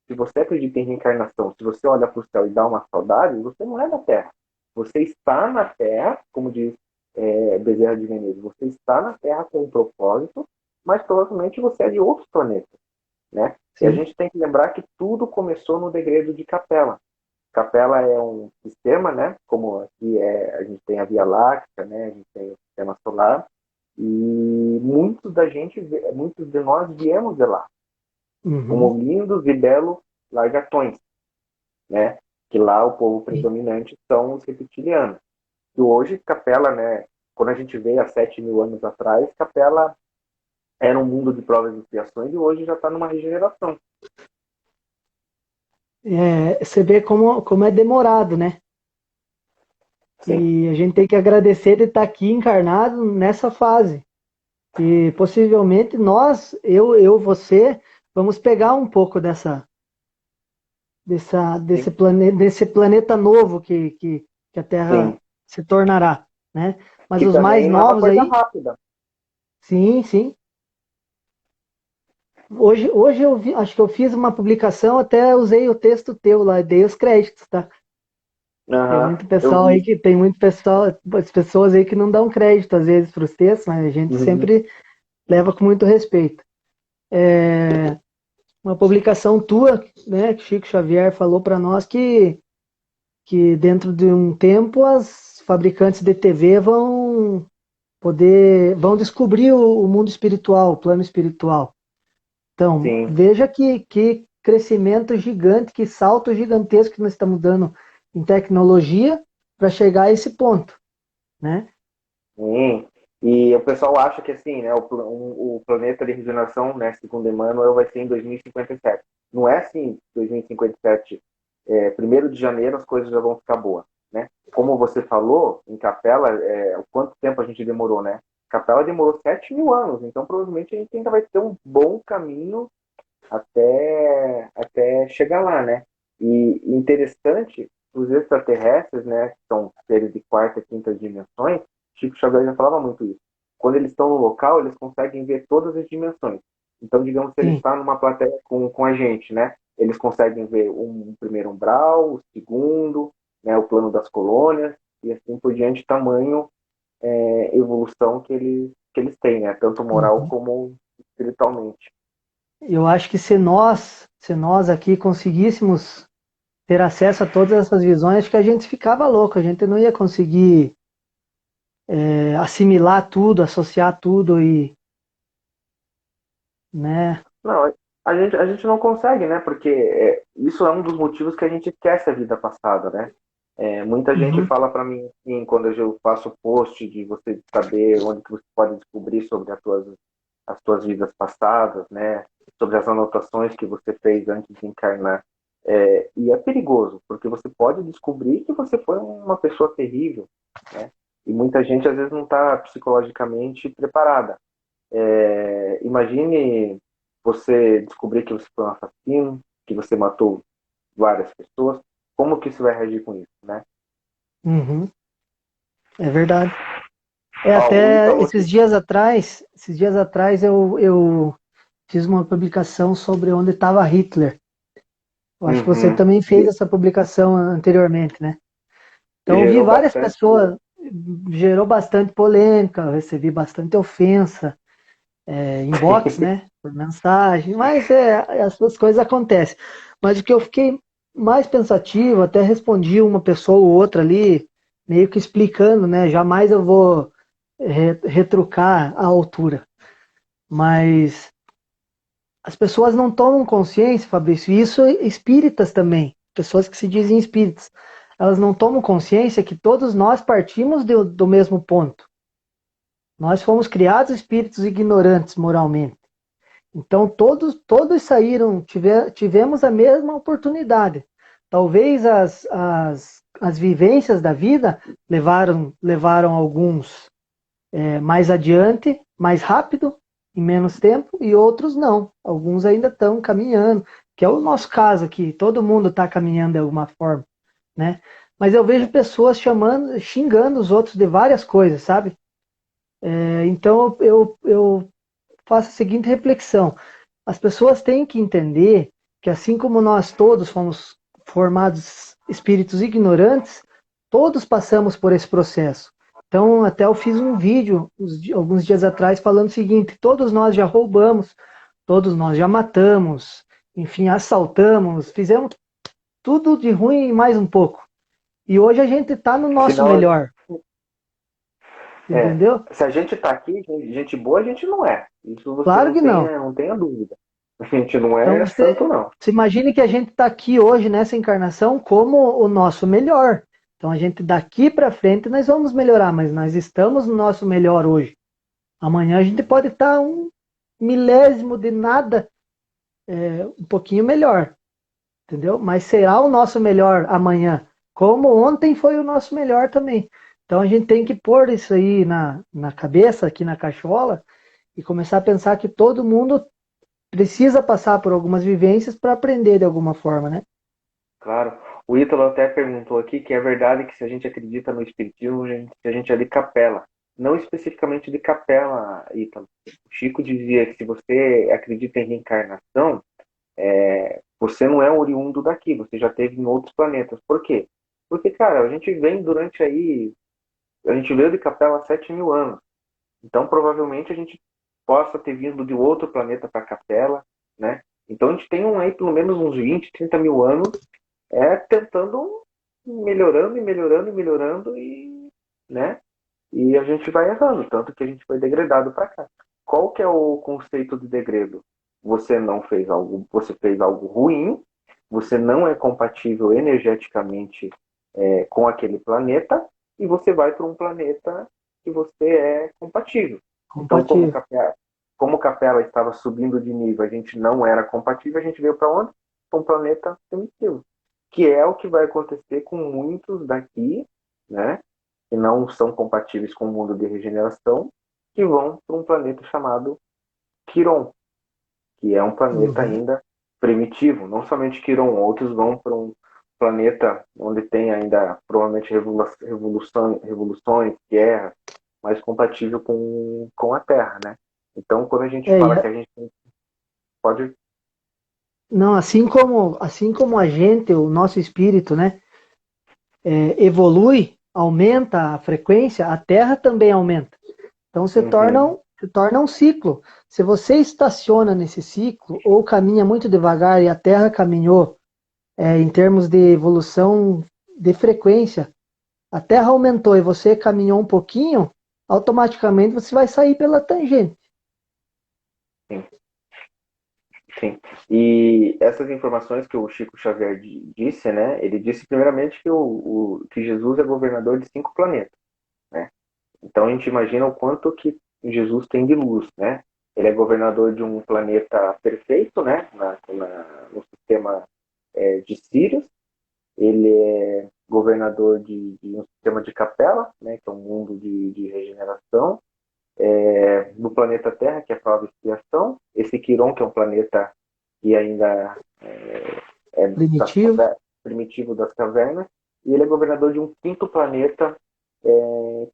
se você acredita em reencarnação, se você olha para o céu e dá uma saudade, você não é da Terra. Você está na Terra, como diz Bezerra de Menezes, você está na Terra com um propósito, mas provavelmente você é de outros planetas, né? E a Sim. gente tem que lembrar que tudo começou no degredo de Capela. Capela é um sistema, né? Como aqui a gente tem a Via Láctea, né? A gente tem o sistema solar, e muitos de nós viemos de lá, Uhum. como lindos e belos largatões, né? Que lá o povo predominante são os reptilianos. E hoje, Capela, né? Quando a gente veio há 7.000 anos atrás, Capela era um mundo de provas e expiações e hoje já está numa regeneração. Você vê como é demorado, né? Sim, E a gente tem que agradecer de estar aqui encarnado nessa fase. E possivelmente nós, você, vamos pegar um pouco sim, desse planeta novo que a Terra sim. se tornará, né? Mas Que os mais também não é uma novos coisa aí, rápida. sim, sim. Hoje acho que eu fiz uma publicação, até usei o texto teu lá, dei os créditos, tá? Aham, eu Tem muito pessoal, as pessoas aí que não dão crédito às vezes para os textos, mas a gente vi. sempre leva com muito respeito. Uma publicação tua, né, que Chico Xavier falou para nós que dentro de um tempo as fabricantes de TV vão descobrir o mundo espiritual, o plano espiritual. Então, Sim, veja que crescimento gigante, que salto gigantesco que nós estamos dando em tecnologia para chegar a esse ponto, né? sim. E o pessoal acha que assim, né, o planeta de regeneração, né, segundo Emmanuel, vai ser em 2057. Não é assim, 2057, 1º de janeiro as coisas já vão ficar boas, né? Como você falou, em Capela, quanto tempo a gente demorou, né? Capela demorou 7.000 anos, então provavelmente a gente ainda vai ter um bom caminho até chegar lá, né? E interessante, os extraterrestres, né, que são seres de quarta e quinta dimensões, Chico Xavier já falava muito isso. Quando eles estão no local, eles conseguem ver todas as dimensões. Então, digamos, se ele Sim. está numa plateia com a gente, né, eles conseguem ver um primeiro umbral, o segundo, né, o plano das colônias, e assim por diante, tamanho evolução que eles têm, né, tanto moral Uhum. como espiritualmente. Eu acho que se nós aqui conseguíssemos ter acesso a todas essas visões, acho que a gente ficava louco, a gente não ia conseguir assimilar tudo, associar tudo e, né? Não, a gente não consegue, né? Porque isso é um dos motivos que a gente esquece a vida passada, né? Muita gente Uhum. fala para mim, assim, quando eu faço post de você saber onde que você pode descobrir sobre as tuas vidas passadas, né? Sobre as anotações que você fez antes de encarnar. E é perigoso, porque você pode descobrir que você foi uma pessoa terrível, né? E muita gente às vezes não está psicologicamente preparada. Imagine você descobrir que você foi um assassino, que você matou várias pessoas. Como que você vai reagir com isso, né? Uhum. É verdade. Ó, o Até Ítalo aqui. esses dias atrás eu fiz uma publicação sobre onde estava Hitler. Eu acho que você Uhum. também fez essa publicação anteriormente, né? Então eu vi Gerou várias bastante. pessoas, gerou bastante polêmica, eu recebi bastante ofensa, inbox, né? Por mensagem, mas essas coisas acontecem. Mas o que eu fiquei mais pensativo, até respondi uma pessoa ou outra ali, meio que explicando, né? Jamais eu vou retrucar a altura. Mas as pessoas não tomam consciência, Fabrício, e isso espíritas também, pessoas que se dizem espíritas, elas não tomam consciência que todos nós partimos do mesmo ponto. Nós fomos criados espíritos ignorantes moralmente. Então todos saíram, tivemos a mesma oportunidade. Talvez as vivências da vida levaram alguns mais adiante, mais rápido, em menos tempo, e outros não. Alguns ainda estão caminhando, que é o nosso caso aqui. Todo mundo está caminhando de alguma forma, né? Mas eu vejo pessoas xingando os outros de várias coisas, sabe? Então eu faço a seguinte reflexão: as pessoas têm que entender que assim como nós todos fomos formados espíritos ignorantes, todos passamos por esse processo. Então, até eu fiz um vídeo alguns dias atrás falando o seguinte: todos nós já roubamos, todos nós já matamos, enfim, assaltamos, fizemos tudo de ruim e mais um pouco. E hoje a gente está no nosso Senão, melhor, entendeu? se a gente tá aqui, gente boa a gente não é. Isso você Claro que não. não tenha dúvida. A gente não Então é santo, não. você imagine que a gente está aqui hoje nessa encarnação como o nosso melhor. Então a gente daqui para frente nós vamos melhorar, mas nós estamos no nosso melhor hoje. Amanhã a gente pode estar um milésimo de nada, um pouquinho melhor, entendeu? Mas será o nosso melhor amanhã, como ontem foi o nosso melhor também. Então a gente tem que pôr isso aí na cabeça, aqui na cachola, e começar a pensar que todo mundo precisa passar por algumas vivências para aprender de alguma forma, né? Claro. O Ítalo até perguntou aqui que é verdade que se a gente acredita no espiritismo, a gente é de capela. Não especificamente de capela, Ítalo. O Chico dizia que se você acredita em reencarnação, você não é oriundo daqui, você já teve em outros planetas. Por quê? Porque, cara, a gente vem durante aí, a gente veio de capela há 7.000 anos. Então, provavelmente, a gente possa ter vindo de outro planeta para capela, né? Então, a gente tem aí pelo menos uns 20, 30 mil anos tentando melhorando e melhorando e melhorando né? E a gente vai errando, tanto que a gente foi degradado para cá. Qual que é o conceito de degredo? Você fez algo ruim, você não é compatível energeticamente com aquele planeta e você vai para um planeta que você é compatível. Então, Compatível. como Capela estava subindo de nível, a gente não era compatível, a gente veio para onde? Para um planeta primitivo, que é o que vai acontecer com muitos daqui, né? Que não são compatíveis com o mundo de regeneração, que vão para um planeta chamado Quiron, que é um planeta Uhum. ainda primitivo. Não somente Quiron, outros vão para um planeta onde tem ainda provavelmente revoluções, guerras, mais compatível com a Terra, né? Então, quando a gente É, fala que a gente pode. não, assim como a gente, o nosso espírito, né, evolui, aumenta a frequência, a Terra também aumenta. Então Uhum, se torna um ciclo. Se você estaciona nesse ciclo ou caminha muito devagar e a Terra caminhou em termos de evolução de frequência, a Terra aumentou e você caminhou um pouquinho, automaticamente você vai sair pela tangente. sim. Sim. E essas informações que o Chico Xavier disse, né? Ele disse primeiramente que Jesus é governador de 5 planetas, né? Então a gente imagina o quanto que Jesus tem de luz, né? Ele é governador de um planeta perfeito, né? No sistema de Sirius. Ele é governador de um sistema de Capela, né? Que é um mundo de regeneração. No planeta Terra, que é prova e expiação. Esse Quiron, que é um planeta que ainda das Primitivo. primitivo das cavernas, e ele é governador de um quinto planeta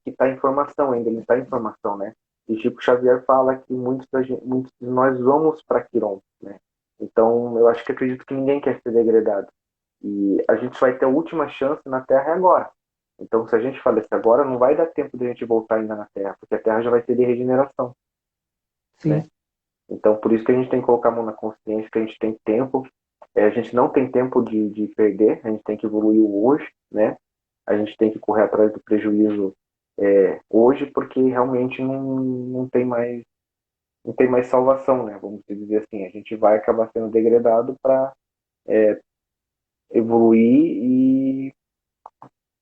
que está em formação ainda, ele está em formação, né? E Chico Xavier fala que muitos de nós vamos para Quiron, né? Então, eu acho que acredito que ninguém quer ser degradado. E a gente vai ter a última chance na Terra agora. Então, se a gente falecer agora, não vai dar tempo de a gente voltar ainda na Terra, porque a Terra já vai ser de regeneração, né? Sim. Então, por isso que a gente tem que colocar a mão na consciência, que a gente tem tempo. A gente não tem tempo de perder, a gente tem que evoluir o hoje, né? A gente tem que correr atrás do prejuízo hoje, porque realmente não tem mais salvação, né? Vamos dizer assim, a gente vai acabar sendo degradado para evoluir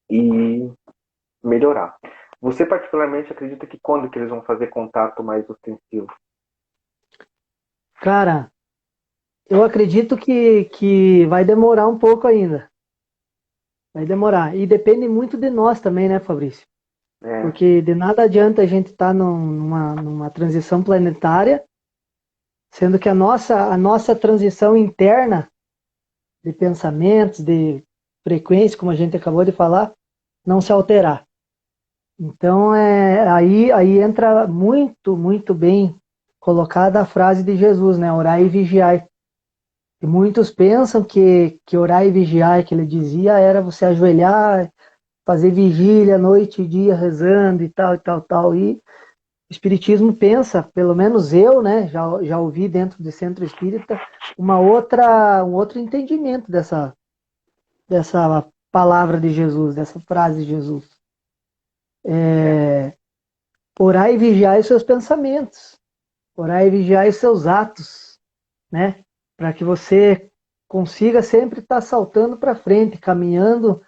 e melhorar. Você particularmente acredita que quando que eles vão fazer contato mais ostensivo? Cara, eu acredito que vai demorar um pouco ainda. Vai demorar. E depende muito de nós também, né, Fabrício? É, Porque de nada adianta a gente estar numa transição planetária, sendo que a nossa transição interna de pensamentos, de frequência, como a gente acabou de falar, não se alterar. Então, aí entra muito, muito bem colocada a frase de Jesus, né? Orai e vigiai. E muitos pensam que orar e vigiar, que ele dizia, era você ajoelhar, fazer vigília noite e dia rezando e tal, e tal, tal. E o Espiritismo pensa, pelo menos eu, né, já ouvi dentro do centro espírita, um outro entendimento dessa palavra de Jesus, dessa frase de Jesus. Orai e vigiai os seus pensamentos, orai e vigiai os seus atos, né? Para que você consiga sempre estar saltando para frente, caminhando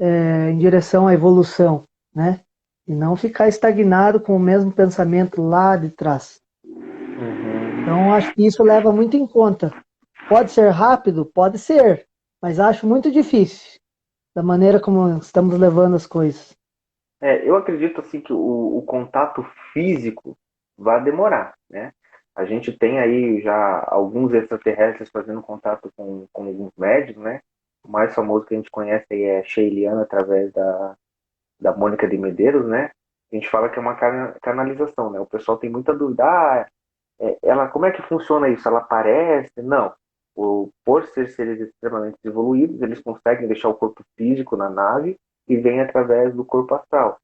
em direção à evolução, né? E não ficar estagnado com o mesmo pensamento lá de trás. Então, acho que isso leva muito em conta. Pode ser rápido? Pode ser, mas acho muito difícil, da maneira como estamos levando as coisas. Eu acredito assim que o contato físico vai demorar, né? A gente tem aí já alguns extraterrestres fazendo contato com alguns médiums, né? O mais famoso que a gente conhece aí é Sheiliana, através da Mônica de Medeiros, né? A gente fala que é uma canalização, né? O pessoal tem muita dúvida. Ela, como é que funciona isso? Ela aparece? Não. Por ser seres extremamente evoluídos, eles conseguem deixar o corpo físico na nave e vem através do corpo astral.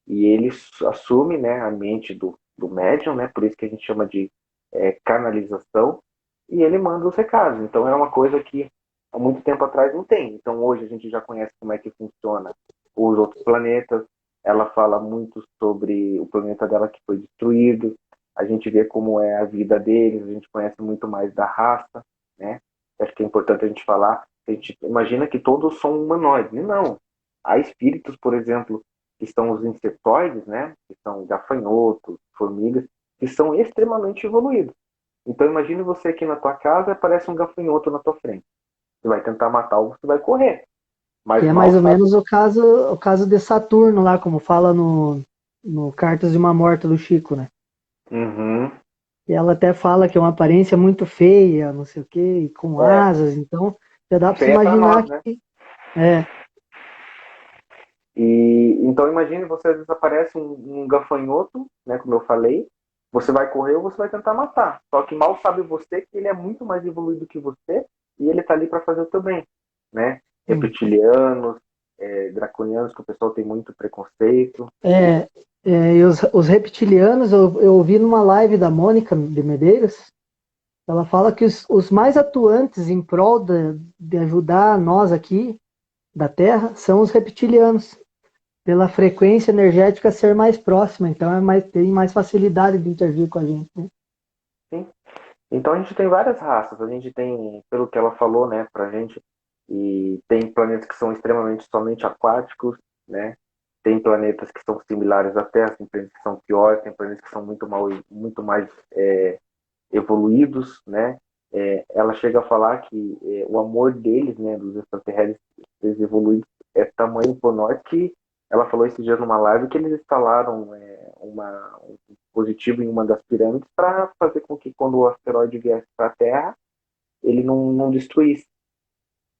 E ele assume, né, a mente do médium, né? Por isso que a gente chama de canalização, e ele manda os recados. Então é uma coisa que há muito tempo atrás não tem. Então hoje a gente já conhece como é que funciona os outros planetas. Ela fala muito sobre o planeta dela que foi destruído. A gente vê como é a vida deles, a gente conhece muito mais da raça, né? Acho que é importante a gente falar. A gente imagina que todos são humanoides. E não. Há espíritos, por exemplo, que são os insetoides, né? Que são gafanhotos, formigas, que são extremamente evoluídos. Então imagine você aqui na tua casa e aparece um gafanhoto na tua frente. Você vai tentar matar ou você vai correr. Que Mas é mal mais ou sabe. menos o caso de Saturno lá, como fala no Cartas de uma Morta do Chico, né? Uhum. E ela até fala que é uma aparência muito feia, não sei o quê, e com É, asas, então já dá para se feia para imaginar nós, né? que é, E então imagine você às vezes aparece um gafanhoto, né, como eu falei, você vai correr ou você vai tentar matar. Só que mal sabe você que ele é muito mais evoluído que você e ele está ali para fazer o teu bem, né? sim. Reptilianos, draconianos, que o pessoal tem muito preconceito. É, e os reptilianos, eu ouvi numa live da Mônica de Medeiros, ela fala que os mais atuantes em prol de ajudar nós aqui da Terra são os reptilianos, pela frequência energética ser mais próxima, então tem mais facilidade de intervir com a gente, né? Sim. Então a gente tem várias raças. A gente tem, pelo que ela falou, né, pra gente, e tem planetas que são extremamente somente aquáticos, né? Tem planetas que são similares à Terra, tem planetas que são piores, tem planetas que são muito mais evoluídos, né? Ela chega a falar que o amor deles, né, dos extraterrestres evoluídos, é tamanho por nós que ela falou esses dias numa live que eles instalaram um dispositivo em uma das pirâmides para fazer com que quando o asteroide viesse para a Terra, ele não destruísse.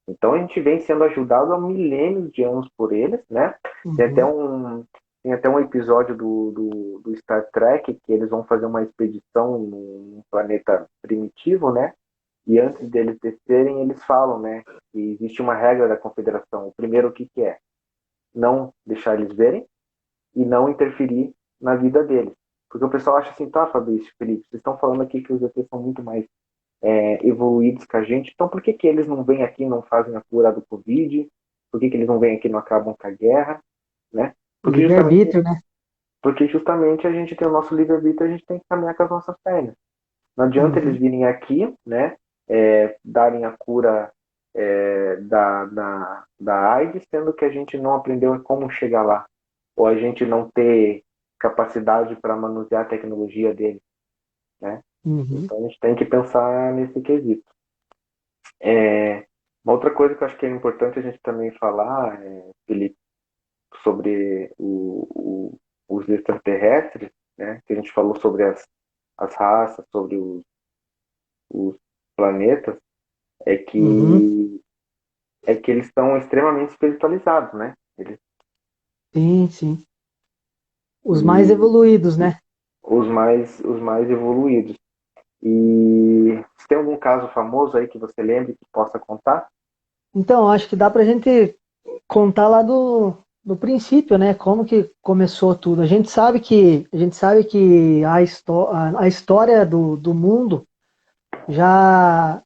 Então a gente vem sendo ajudado há milênios de anos por eles, né? Tem até Uhum. um, tem até um episódio do Star Trek que eles vão fazer uma expedição num planeta primitivo, né? E antes deles descerem, eles falam, né? Que existe uma regra da Confederação. O primeiro, o que que é? Não deixar eles verem e não interferir na vida deles. Porque o pessoal acha assim, tá, Fabrício, Felipe, vocês estão falando aqui que os ETs são muito mais evoluídos que a gente, então por que que eles não vêm aqui e não fazem a cura do Covid? Por que que eles não vêm aqui e não acabam com a guerra? Né? Porque justamente, Livre-arbítrio, né? porque justamente a gente tem o nosso livre-arbítrio, a gente tem que caminhar com as nossas pernas. Não adianta eles Uhum. virem aqui, né, darem a cura da AIDS, sendo que a gente não aprendeu como chegar lá, ou a gente não ter capacidade para manusear a tecnologia dele, né? Uhum. Então a gente tem que pensar nesse quesito. Uma outra coisa que eu acho que é importante a gente também falar, Felipe, sobre os extraterrestres, né? Que a gente falou sobre as raças, sobre os planetas, é Uhum. que é que eles são extremamente espiritualizados, né? Sim, sim. Os mais E evoluídos, né? os mais evoluídos. E se tem algum caso famoso aí que você lembre que possa contar? Então, acho que dá pra gente contar lá do princípio, né? Como que começou tudo. A gente sabe que a história do mundo já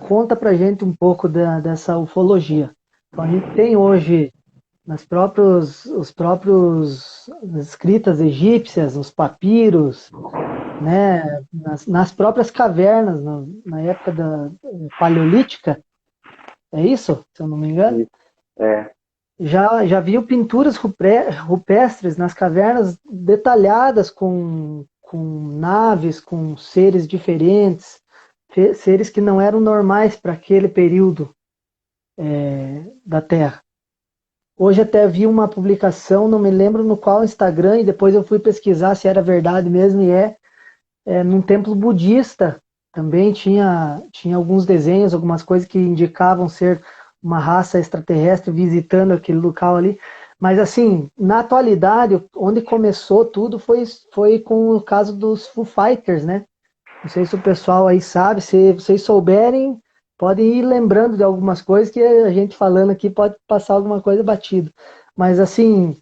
conta pra gente um pouco dessa ufologia. Então a gente tem hoje os próprios escritas egípcias, os papiros, né, nas próprias cavernas, na época da paleolítica, é isso? Se eu não me engano? E, é, Já viu pinturas rupestres nas cavernas detalhadas com naves, com seres diferentes, seres que não eram normais para aquele período da Terra. Hoje até vi uma publicação, não me lembro no qual Instagram, e depois eu fui pesquisar se era verdade mesmo, e num templo budista também tinha alguns desenhos, algumas coisas que indicavam ser uma raça extraterrestre visitando aquele local ali. Mas assim, na atualidade, onde começou tudo foi com o caso dos Foo Fighters, né? Não sei se o pessoal aí sabe, se vocês souberem, podem ir lembrando de algumas coisas que a gente falando aqui pode passar alguma coisa batido. Mas assim,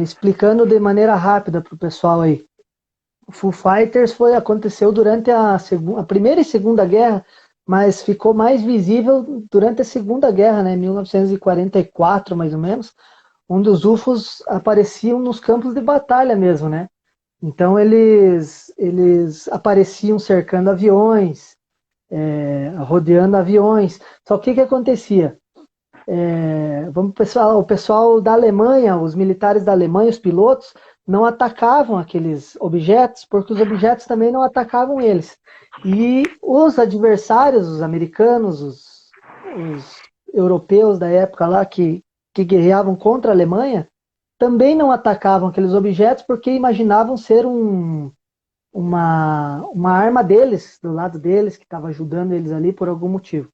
explicando de maneira rápida para o pessoal aí. O Foo Fighters aconteceu durante a Primeira e Segunda Guerra, mas ficou mais visível durante a Segunda Guerra, né, 1944, mais ou menos, onde os UFOs apareciam nos campos de batalha mesmo, né? Então eles apareciam cercando aviões, rodeando aviões. Só que o que acontecia? O pessoal da Alemanha, os militares da Alemanha, os pilotos, não atacavam aqueles objetos, porque os objetos também não atacavam eles. E os adversários, os americanos, os europeus da época lá que guerreavam contra a Alemanha, também não atacavam aqueles objetos porque imaginavam ser uma arma deles, do lado deles, que estava ajudando eles ali por algum motivo.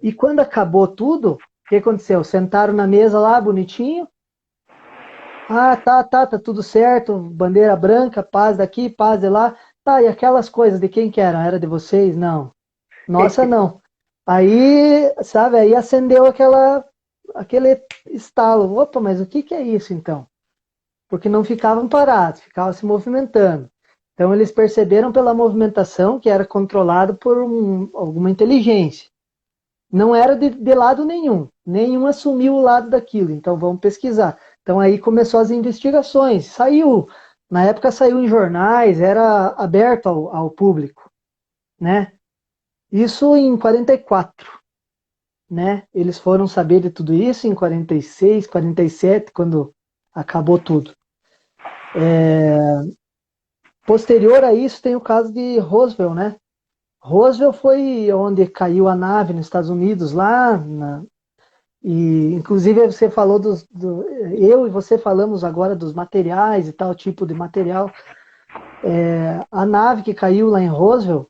E quando acabou tudo, o que aconteceu? Sentaram na mesa lá, bonitinho. Ah, tá tudo certo. Bandeira branca, paz daqui, paz de lá. Tá, e aquelas coisas de quem que eram? Era de vocês? Não. Nossa, não. Aí, sabe, aí acendeu aquele estalo. Opa, mas o que que é isso então? Porque não ficavam parados, ficavam se movimentando. Então eles perceberam pela movimentação que era controlado por alguma inteligência. Não era de lado nenhum assumiu o lado daquilo, então vamos pesquisar. Então aí começou as investigações, na época saiu em jornais, era aberto ao público, né? Isso em 44, né? Eles foram saber de tudo isso em 46, 47, quando acabou tudo. Posterior a isso tem o caso de Roswell, né? Roswell foi onde caiu a nave nos Estados Unidos, e inclusive você falou eu e você falamos agora dos materiais e tal tipo de material. A nave que caiu lá em Roswell,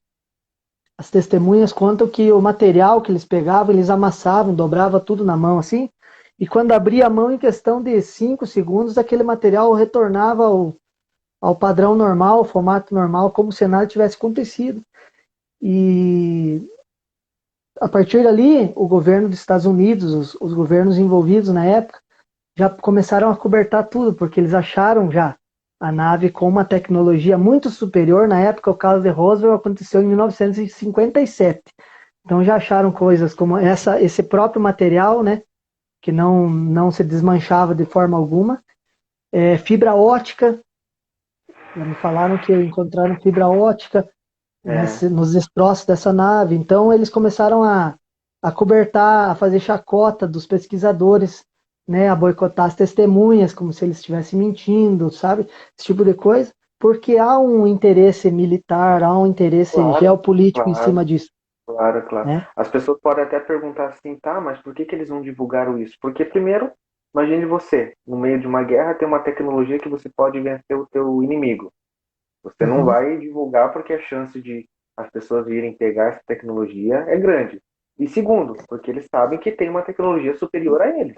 as testemunhas contam que o material que eles pegavam, eles amassavam, dobrava tudo na mão assim, e quando abria a mão em questão de 5 segundos, aquele material retornava ao padrão normal, ao formato normal, como se nada tivesse acontecido. E a partir dali, o governo dos Estados Unidos, os governos envolvidos na época, já começaram a cobertar tudo, porque eles acharam já a nave com uma tecnologia muito superior. Na época, o caso de Roswell aconteceu em 1957. Então já acharam coisas como esse próprio material, né, que não se desmanchava de forma alguma. Fibra ótica, já me falaram que encontraram fibra ótica é, nos destroços dessa nave. Então eles começaram a cobertar, a fazer chacota dos pesquisadores, né, a boicotar as testemunhas, como se eles estivessem mentindo, sabe? Esse tipo de coisa, porque há um interesse militar, há um interesse claro, geopolítico em claro, cima disso, claro, claro. né? As pessoas podem até perguntar assim, tá, mas por que que eles não divulgaram isso? Porque primeiro, imagine você, no meio de uma guerra, tem uma tecnologia que você pode vencer o teu inimigo. Você não Uhum, vai divulgar porque a chance de as pessoas virem pegar essa tecnologia é grande. E segundo, porque eles sabem que tem uma tecnologia superior a eles.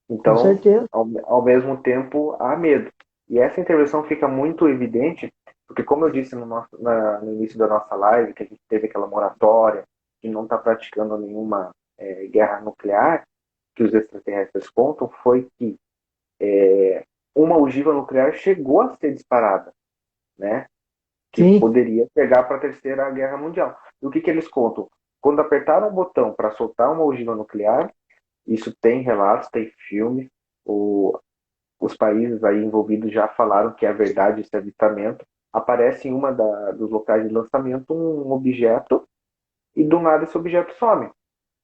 com Então, certeza. ao mesmo tempo, há medo. E essa intervenção fica muito evidente, porque como eu disse no início da nossa live, que a gente teve aquela moratória, que não está praticando nenhuma guerra nuclear, que os extraterrestres contam, foi que uma ogiva nuclear chegou a ser disparada, né? Que Sim, poderia pegar para a Terceira Guerra Mundial. E o que, que eles contam? Quando apertaram o botão para soltar uma ogiva nuclear, Isso tem relatos, tem filme. Os países aí envolvidos já falaram que é verdade esse avistamento. Aparece em dos locais de lançamento um objeto e do nada esse objeto some.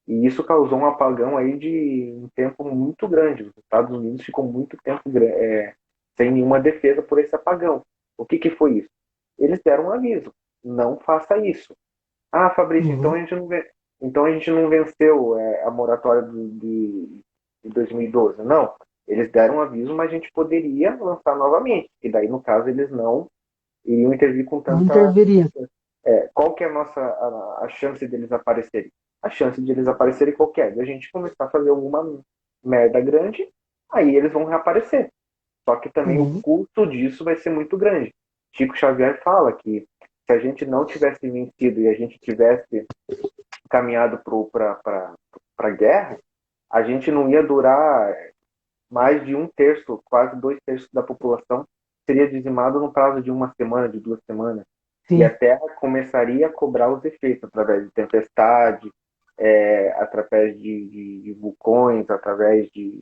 E isso causou um apagão aí de um tempo muito grande. Os Estados Unidos ficou muito tempo sem nenhuma defesa por esse apagão. O que foi isso? Eles deram um aviso: não faça isso. Ah, Fabrício, Uhum. então a gente não venceu a moratória de 2012. Não, eles deram um aviso, mas a gente poderia lançar novamente. E daí, no caso, eles não iriam intervir com Não tanta. interveria. Qual que é a chance deles aparecerem? A chance de eles aparecerem qualquer. De a gente começar a fazer alguma merda grande, aí eles vão reaparecer. Só que também o Uhum. custo disso vai ser muito grande. Chico Xavier fala que se a gente não tivesse vencido e a gente tivesse caminhado para a guerra, a gente não ia durar mais de um terço, quase dois terços da população seria dizimado no prazo de uma semana, de 2 semanas. E a Sim. Terra começaria a cobrar os efeitos através de tempestade, através de vulcões, através de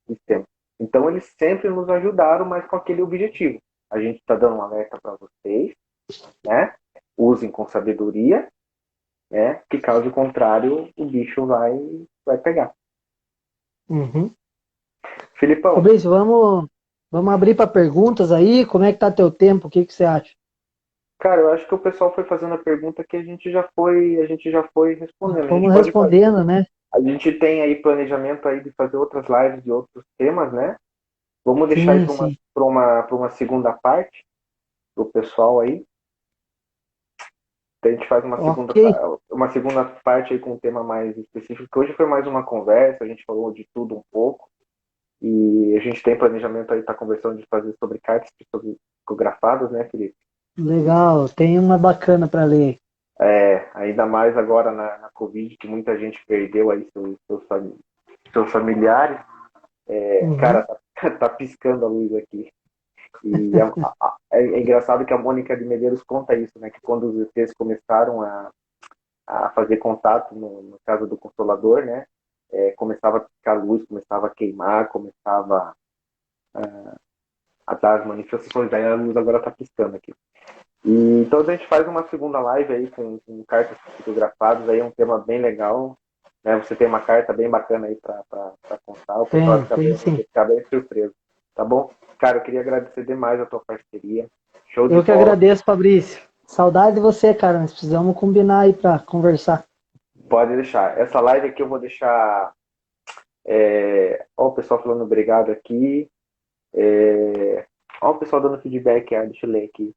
sistemas. Então, eles sempre nos ajudaram, mas com aquele objetivo. A gente está dando um alerta para vocês, né? Usem com sabedoria, né? Que caso contrário, o bicho vai pegar. Uhum. Filipão, Fabrício, vamos abrir para perguntas aí. Como é que tá teu tempo? O que que você acha? cara, eu acho que o pessoal foi fazendo a pergunta que a gente já foi respondendo. A gente Vamos pode fazer. respondendo, né? A gente tem aí planejamento aí de fazer outras lives de outros temas, né? Vamos deixar aí Sim, para uma, sim. para uma, para uma segunda parte do pessoal aí. Então a gente faz Ok. uma segunda parte aí com um tema mais específico, que hoje foi mais uma conversa, a gente falou de tudo um pouco. E a gente tem planejamento aí, tá conversando de fazer sobre cartas psicografadas, né, Felipe? Legal. Tem uma bacana para ler. Ainda mais agora na Covid, que muita gente perdeu aí seus familiares. Cara, Uhum. tá piscando a luz aqui. E é engraçado que a Mônica de Medeiros conta isso, né? Que quando os ETs começaram a fazer contato no caso do Consolador, né? Começava a piscar a luz, começava a queimar, começava a dar as manifestações. Daí a luz agora tá piscando aqui. E então a gente faz uma segunda live aí com cartas psicografadas, aí é um tema bem legal, né? Você tem uma carta bem bacana aí para contar, o pessoal Tem vai sim. ficar bem surpreso, tá bom? Cara, eu queria agradecer demais a tua parceria, show de Eu que bola. agradeço, Fabrício. Saudade de você, cara. Nós precisamos combinar aí para conversar. Pode deixar. Essa live aqui eu vou deixar. Ó, o pessoal falando obrigado aqui. Ó, o pessoal dando feedback, deixa eu ler aqui.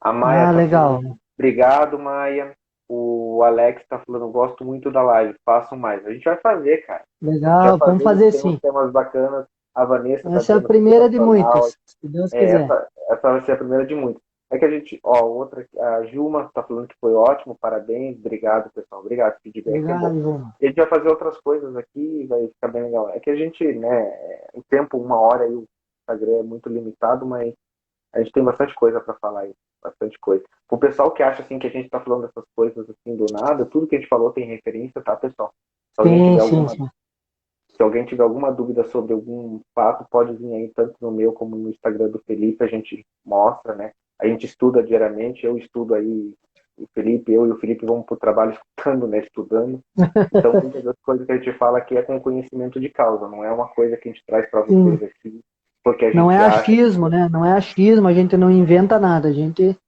A Maia Ah, tá falando, legal. obrigado, Maia. O Alex tá falando, gosto muito da live, façam mais. A gente vai fazer, cara. A gente vai Legal. Vamos fazer, fazer tem uns sim. temas bacanas. A Vanessa tá Essa é a dizendo primeira de sensacional. muitas, se Deus É, quiser. essa vai ser a primeira de muitas. É que a gente, ó, outra, a Juma tá falando que foi ótimo, parabéns, obrigado, pessoal. Obrigado, feedback é bom. Obrigado, João. A gente vai fazer outras coisas aqui, vai ficar bem legal. É que a gente, né, o tempo, 1 hora aí, o Instagram é muito limitado, mas a gente tem bastante coisa para falar aí, bastante coisa. O pessoal que acha assim que a gente está falando dessas coisas assim do nada, tudo que a gente falou tem referência, tá, pessoal? Se alguém Sim, tiver sim, alguma, sim. se alguém tiver alguma dúvida sobre algum fato, pode vir aí tanto no meu como no Instagram do Felipe, a gente mostra, né? A gente estuda diariamente, eu estudo aí eu e o Felipe vamos para o trabalho escutando, né, estudando. Então, muitas das coisas que a gente fala aqui é com conhecimento de causa, não é uma coisa que a gente traz para Sim. vocês aqui porque a Não é gente acha. achismo, né? Não é achismo, a gente não inventa nada, a gente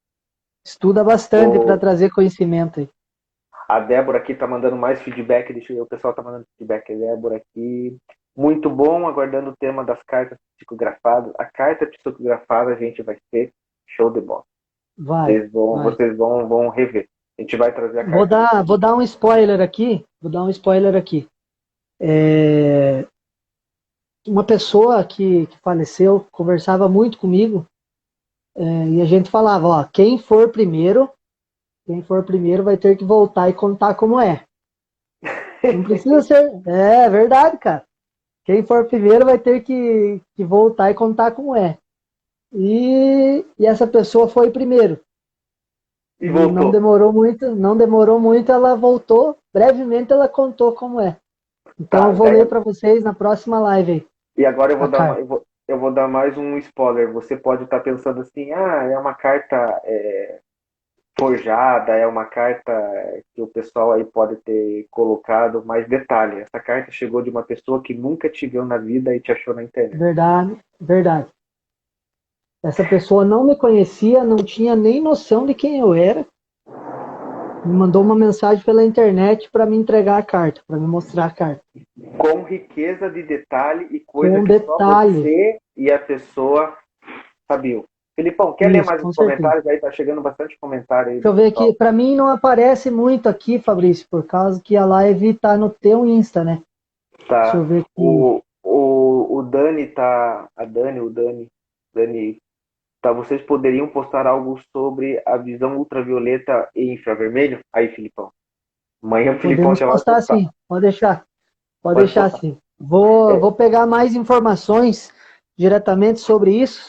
estuda bastante para O, trazer conhecimento aí. A Débora aqui tá mandando mais feedback, deixa eu ver, o pessoal tá mandando feedback. A Débora aqui. Muito bom, aguardando o tema das cartas psicografadas. A carta psicografada a gente vai ser show de bola. Vai, Vocês vai. vão rever. A gente vai trazer a Vou carta dar, vou dar um psicografada. spoiler aqui. Vou dar um spoiler aqui. É, uma pessoa que faleceu conversava muito comigo, e a gente falava, ó, quem for primeiro vai ter que voltar e contar como é. Não precisa ser. É verdade, cara. Quem for primeiro vai ter que voltar e contar como é. E essa pessoa foi primeiro. E E voltou. não demorou muito, ela voltou. Brevemente ela contou como é. Então Tá, eu vou ler para vocês na próxima live aí, e agora a carta. eu vou dar mais um spoiler. Você pode estar pensando assim, ah, é uma carta forjada, é uma carta que o pessoal aí pode ter colocado, mas detalhe, essa carta chegou de uma pessoa que nunca te viu na vida e te achou na internet. Verdade, verdade. Essa pessoa não me conhecia, não tinha nem noção de quem eu era. Me mandou uma mensagem pela internet para me entregar a carta, para me mostrar a carta. Com riqueza de detalhe e coisa Com que só detalhe. você e a pessoa sabiam. Filipão, quer ler Isso, mais com uns certeza. comentários? Aí tá chegando bastante comentário aí Deixa do eu ver aqui. pessoal. Para mim não aparece muito aqui, Fabrício, por causa que a live tá no teu Insta, né? Deixa eu Tá. ver aqui. O Dani tá. Dani, tá. Vocês poderiam postar algo sobre a visão ultravioleta e infravermelho? Aí, Filipão. Amanhã o Filipão Podemos já vai postar postar. sim. Pode deixar. Pode Pode deixar postar. sim. Vou, É, vou pegar mais informações diretamente sobre isso,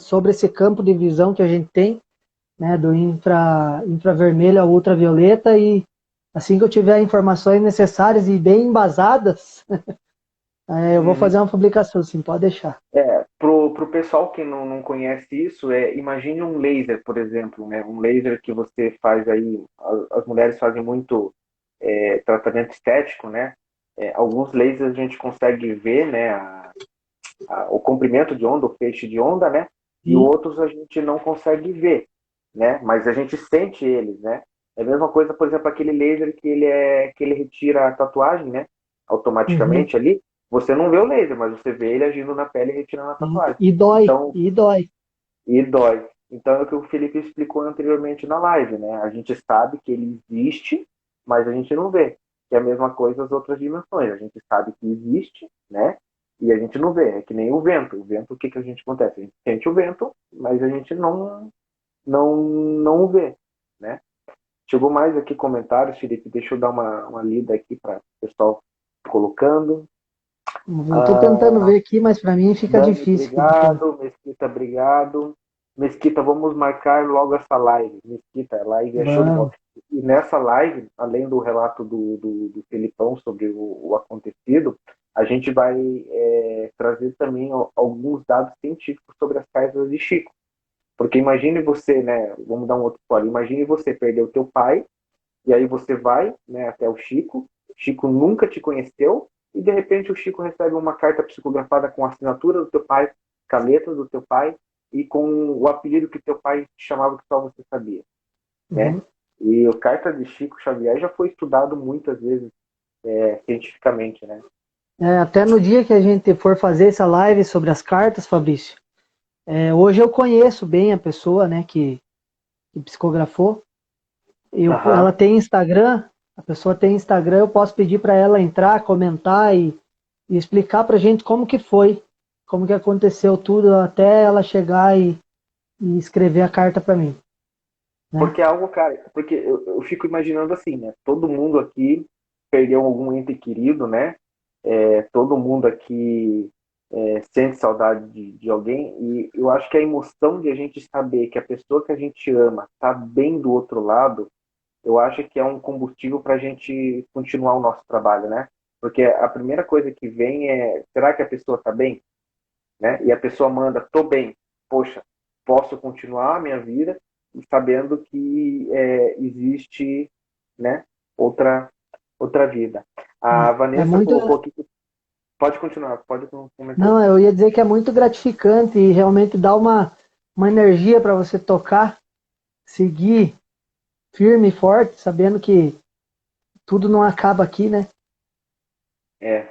sobre esse campo de visão que a gente tem, né, do infravermelho ao ultravioleta, e assim que eu tiver informações necessárias e bem embasadas, eu vou uhum. fazer uma publicação, sim, pode deixar. Pro pessoal que não conhece isso, imagine um laser, por exemplo, né? Um laser que você faz aí, as mulheres fazem muito tratamento estético, né? Alguns lasers a gente consegue ver, né? O comprimento de onda, o feixe de onda, né? E E, outros a gente não consegue ver, né? Mas a gente sente eles, né? É a mesma coisa, por exemplo, aquele laser que ele retira a tatuagem, né? uhum, Automaticamente ali. Você não vê o laser, mas você vê ele agindo na pele e retirando a tatuagem. e dói, Então, e dói. e dói. Então é o que o Felipe explicou anteriormente na live, né? A gente sabe que ele existe, mas a gente não vê. Que é a mesma coisa as outras dimensões. A gente sabe que existe, né? E a gente não vê. É que nem o vento. O vento, o que a gente acontece? A gente sente o vento, mas a gente não o vê, né? Chegou mais aqui comentários, Felipe. Deixa eu dar uma lida aqui para o pessoal colocando. Eu estou tentando Ah, ver aqui, mas para mim fica Dani, difícil aqui de ver. obrigado. Mesquita, obrigado. Mesquita, vamos marcar logo essa live. Mesquita, a live é show de bola. Vamos. E nessa live, além do relato do Felipão sobre o acontecido, a gente vai trazer também alguns dados científicos sobre as cartas de Chico. Porque imagine você, né? Vamos dar um outro spoiler. Imagine você perder o teu pai, e aí você vai, né, até o Chico. Chico nunca te conheceu, e de repente o Chico recebe uma carta psicografada com a assinatura do teu pai, com a letra do teu pai e com o apelido que teu pai te chamava que só você sabia, né? Uhum. E a carta de Chico Xavier já foi estudado muitas vezes cientificamente, né? Até no dia que a gente for fazer essa live sobre as cartas, Fabrício, hoje eu conheço bem a pessoa, né, que psicografou. Ela Aham. tem Instagram, a pessoa tem Instagram, eu posso pedir para ela entrar, comentar e explicar para a gente como que foi, como que aconteceu tudo até ela chegar e escrever a carta para mim, né? Porque é algo, cara, porque eu fico imaginando assim, né? Todo mundo aqui perdeu algum ente querido, né? Todo mundo aqui sente saudade de alguém, e eu acho que a emoção de a gente saber que a pessoa que a gente ama está bem do outro lado, eu acho que é um combustível para a gente continuar o nosso trabalho, né? Porque a primeira coisa que vem é, será que a pessoa está bem? Né? E a pessoa manda, tô bem, poxa, posso continuar a minha vida sabendo que existe, né, outra, outra vida. A É Vanessa muito, colocou aqui, pode continuar, pode comentar. não, eu ia dizer que é muito gratificante e realmente dá uma energia para você tocar, seguir firme e forte, sabendo que tudo não acaba aqui, né? É.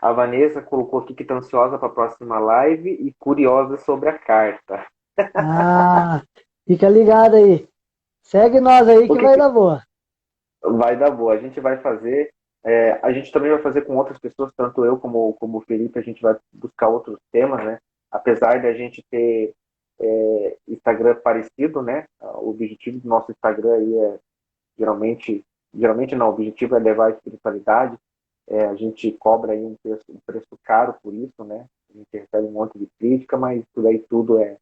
A Vanessa colocou aqui que está ansiosa para a próxima live e curiosa sobre a carta. Ah, fica ligado aí. Segue nós aí O que que, vai dar boa. vai dar boa. A gente vai fazer. A gente também vai fazer com outras pessoas, tanto eu como o Felipe, a gente vai buscar outros temas, né? Apesar de a gente ter Instagram parecido, né? O objetivo do nosso Instagram aí geralmente não, o objetivo é levar a espiritualidade. A gente cobra aí um preço caro por isso, né? A gente recebe um monte de crítica, mas tudo aí tudo é.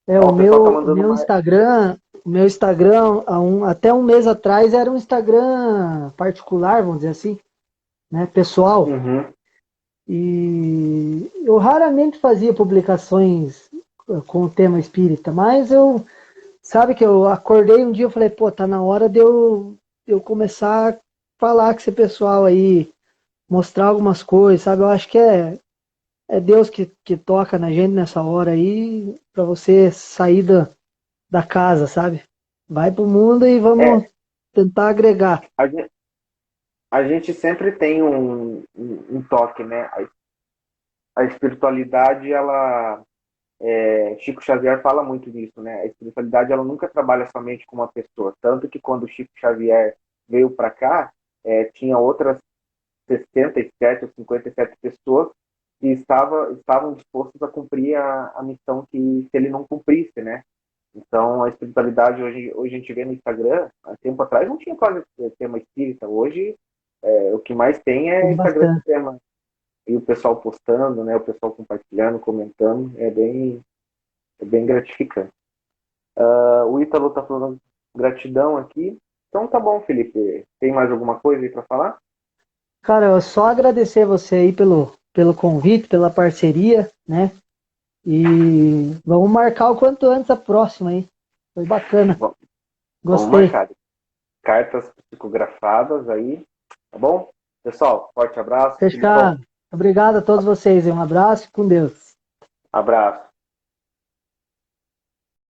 Ó, O o pessoal tá meu, o mandando meu uma. Instagram, o meu Instagram, até um mês atrás, era um Instagram particular, vamos dizer assim, né, pessoal. Uhum. E eu raramente fazia publicações com o tema espírita, mas sabe que eu acordei um dia e falei, pô, tá na hora de eu começar a falar com esse pessoal aí, mostrar algumas coisas, sabe? Eu acho que é Deus que toca na gente nessa hora aí, para você sair da casa, sabe? Vai pro mundo e vamos É, tentar agregar. a gente, a gente sempre tem um toque, né? A espiritualidade, ela, Chico Xavier fala muito disso, né? A espiritualidade, ela nunca trabalha somente com uma pessoa. Tanto que quando o Chico Xavier veio para cá, tinha outras 67 ou 57 pessoas que estavam dispostos a cumprir a missão que se ele não cumprisse, né? Então, a espiritualidade, hoje a gente vê no Instagram, há tempo atrás não tinha quase tema espírita, hoje o que mais tem é Tem Instagram com bastante. tema. E o pessoal postando, né, o pessoal compartilhando, comentando, é bem gratificante. O Ítalo está falando gratidão aqui. Então tá bom, Felipe. Tem mais alguma coisa aí para falar? Cara, eu só agradecer você aí pelo convite, pela parceria, né? E vamos marcar o quanto antes a próxima aí. Foi bacana. Bom, vamos Gostei. marcar. Cartas psicografadas aí, tá bom? Pessoal, forte abraço, Filipão. Fechado. Obrigado a todos vocês. Um abraço e com Deus. Abraço.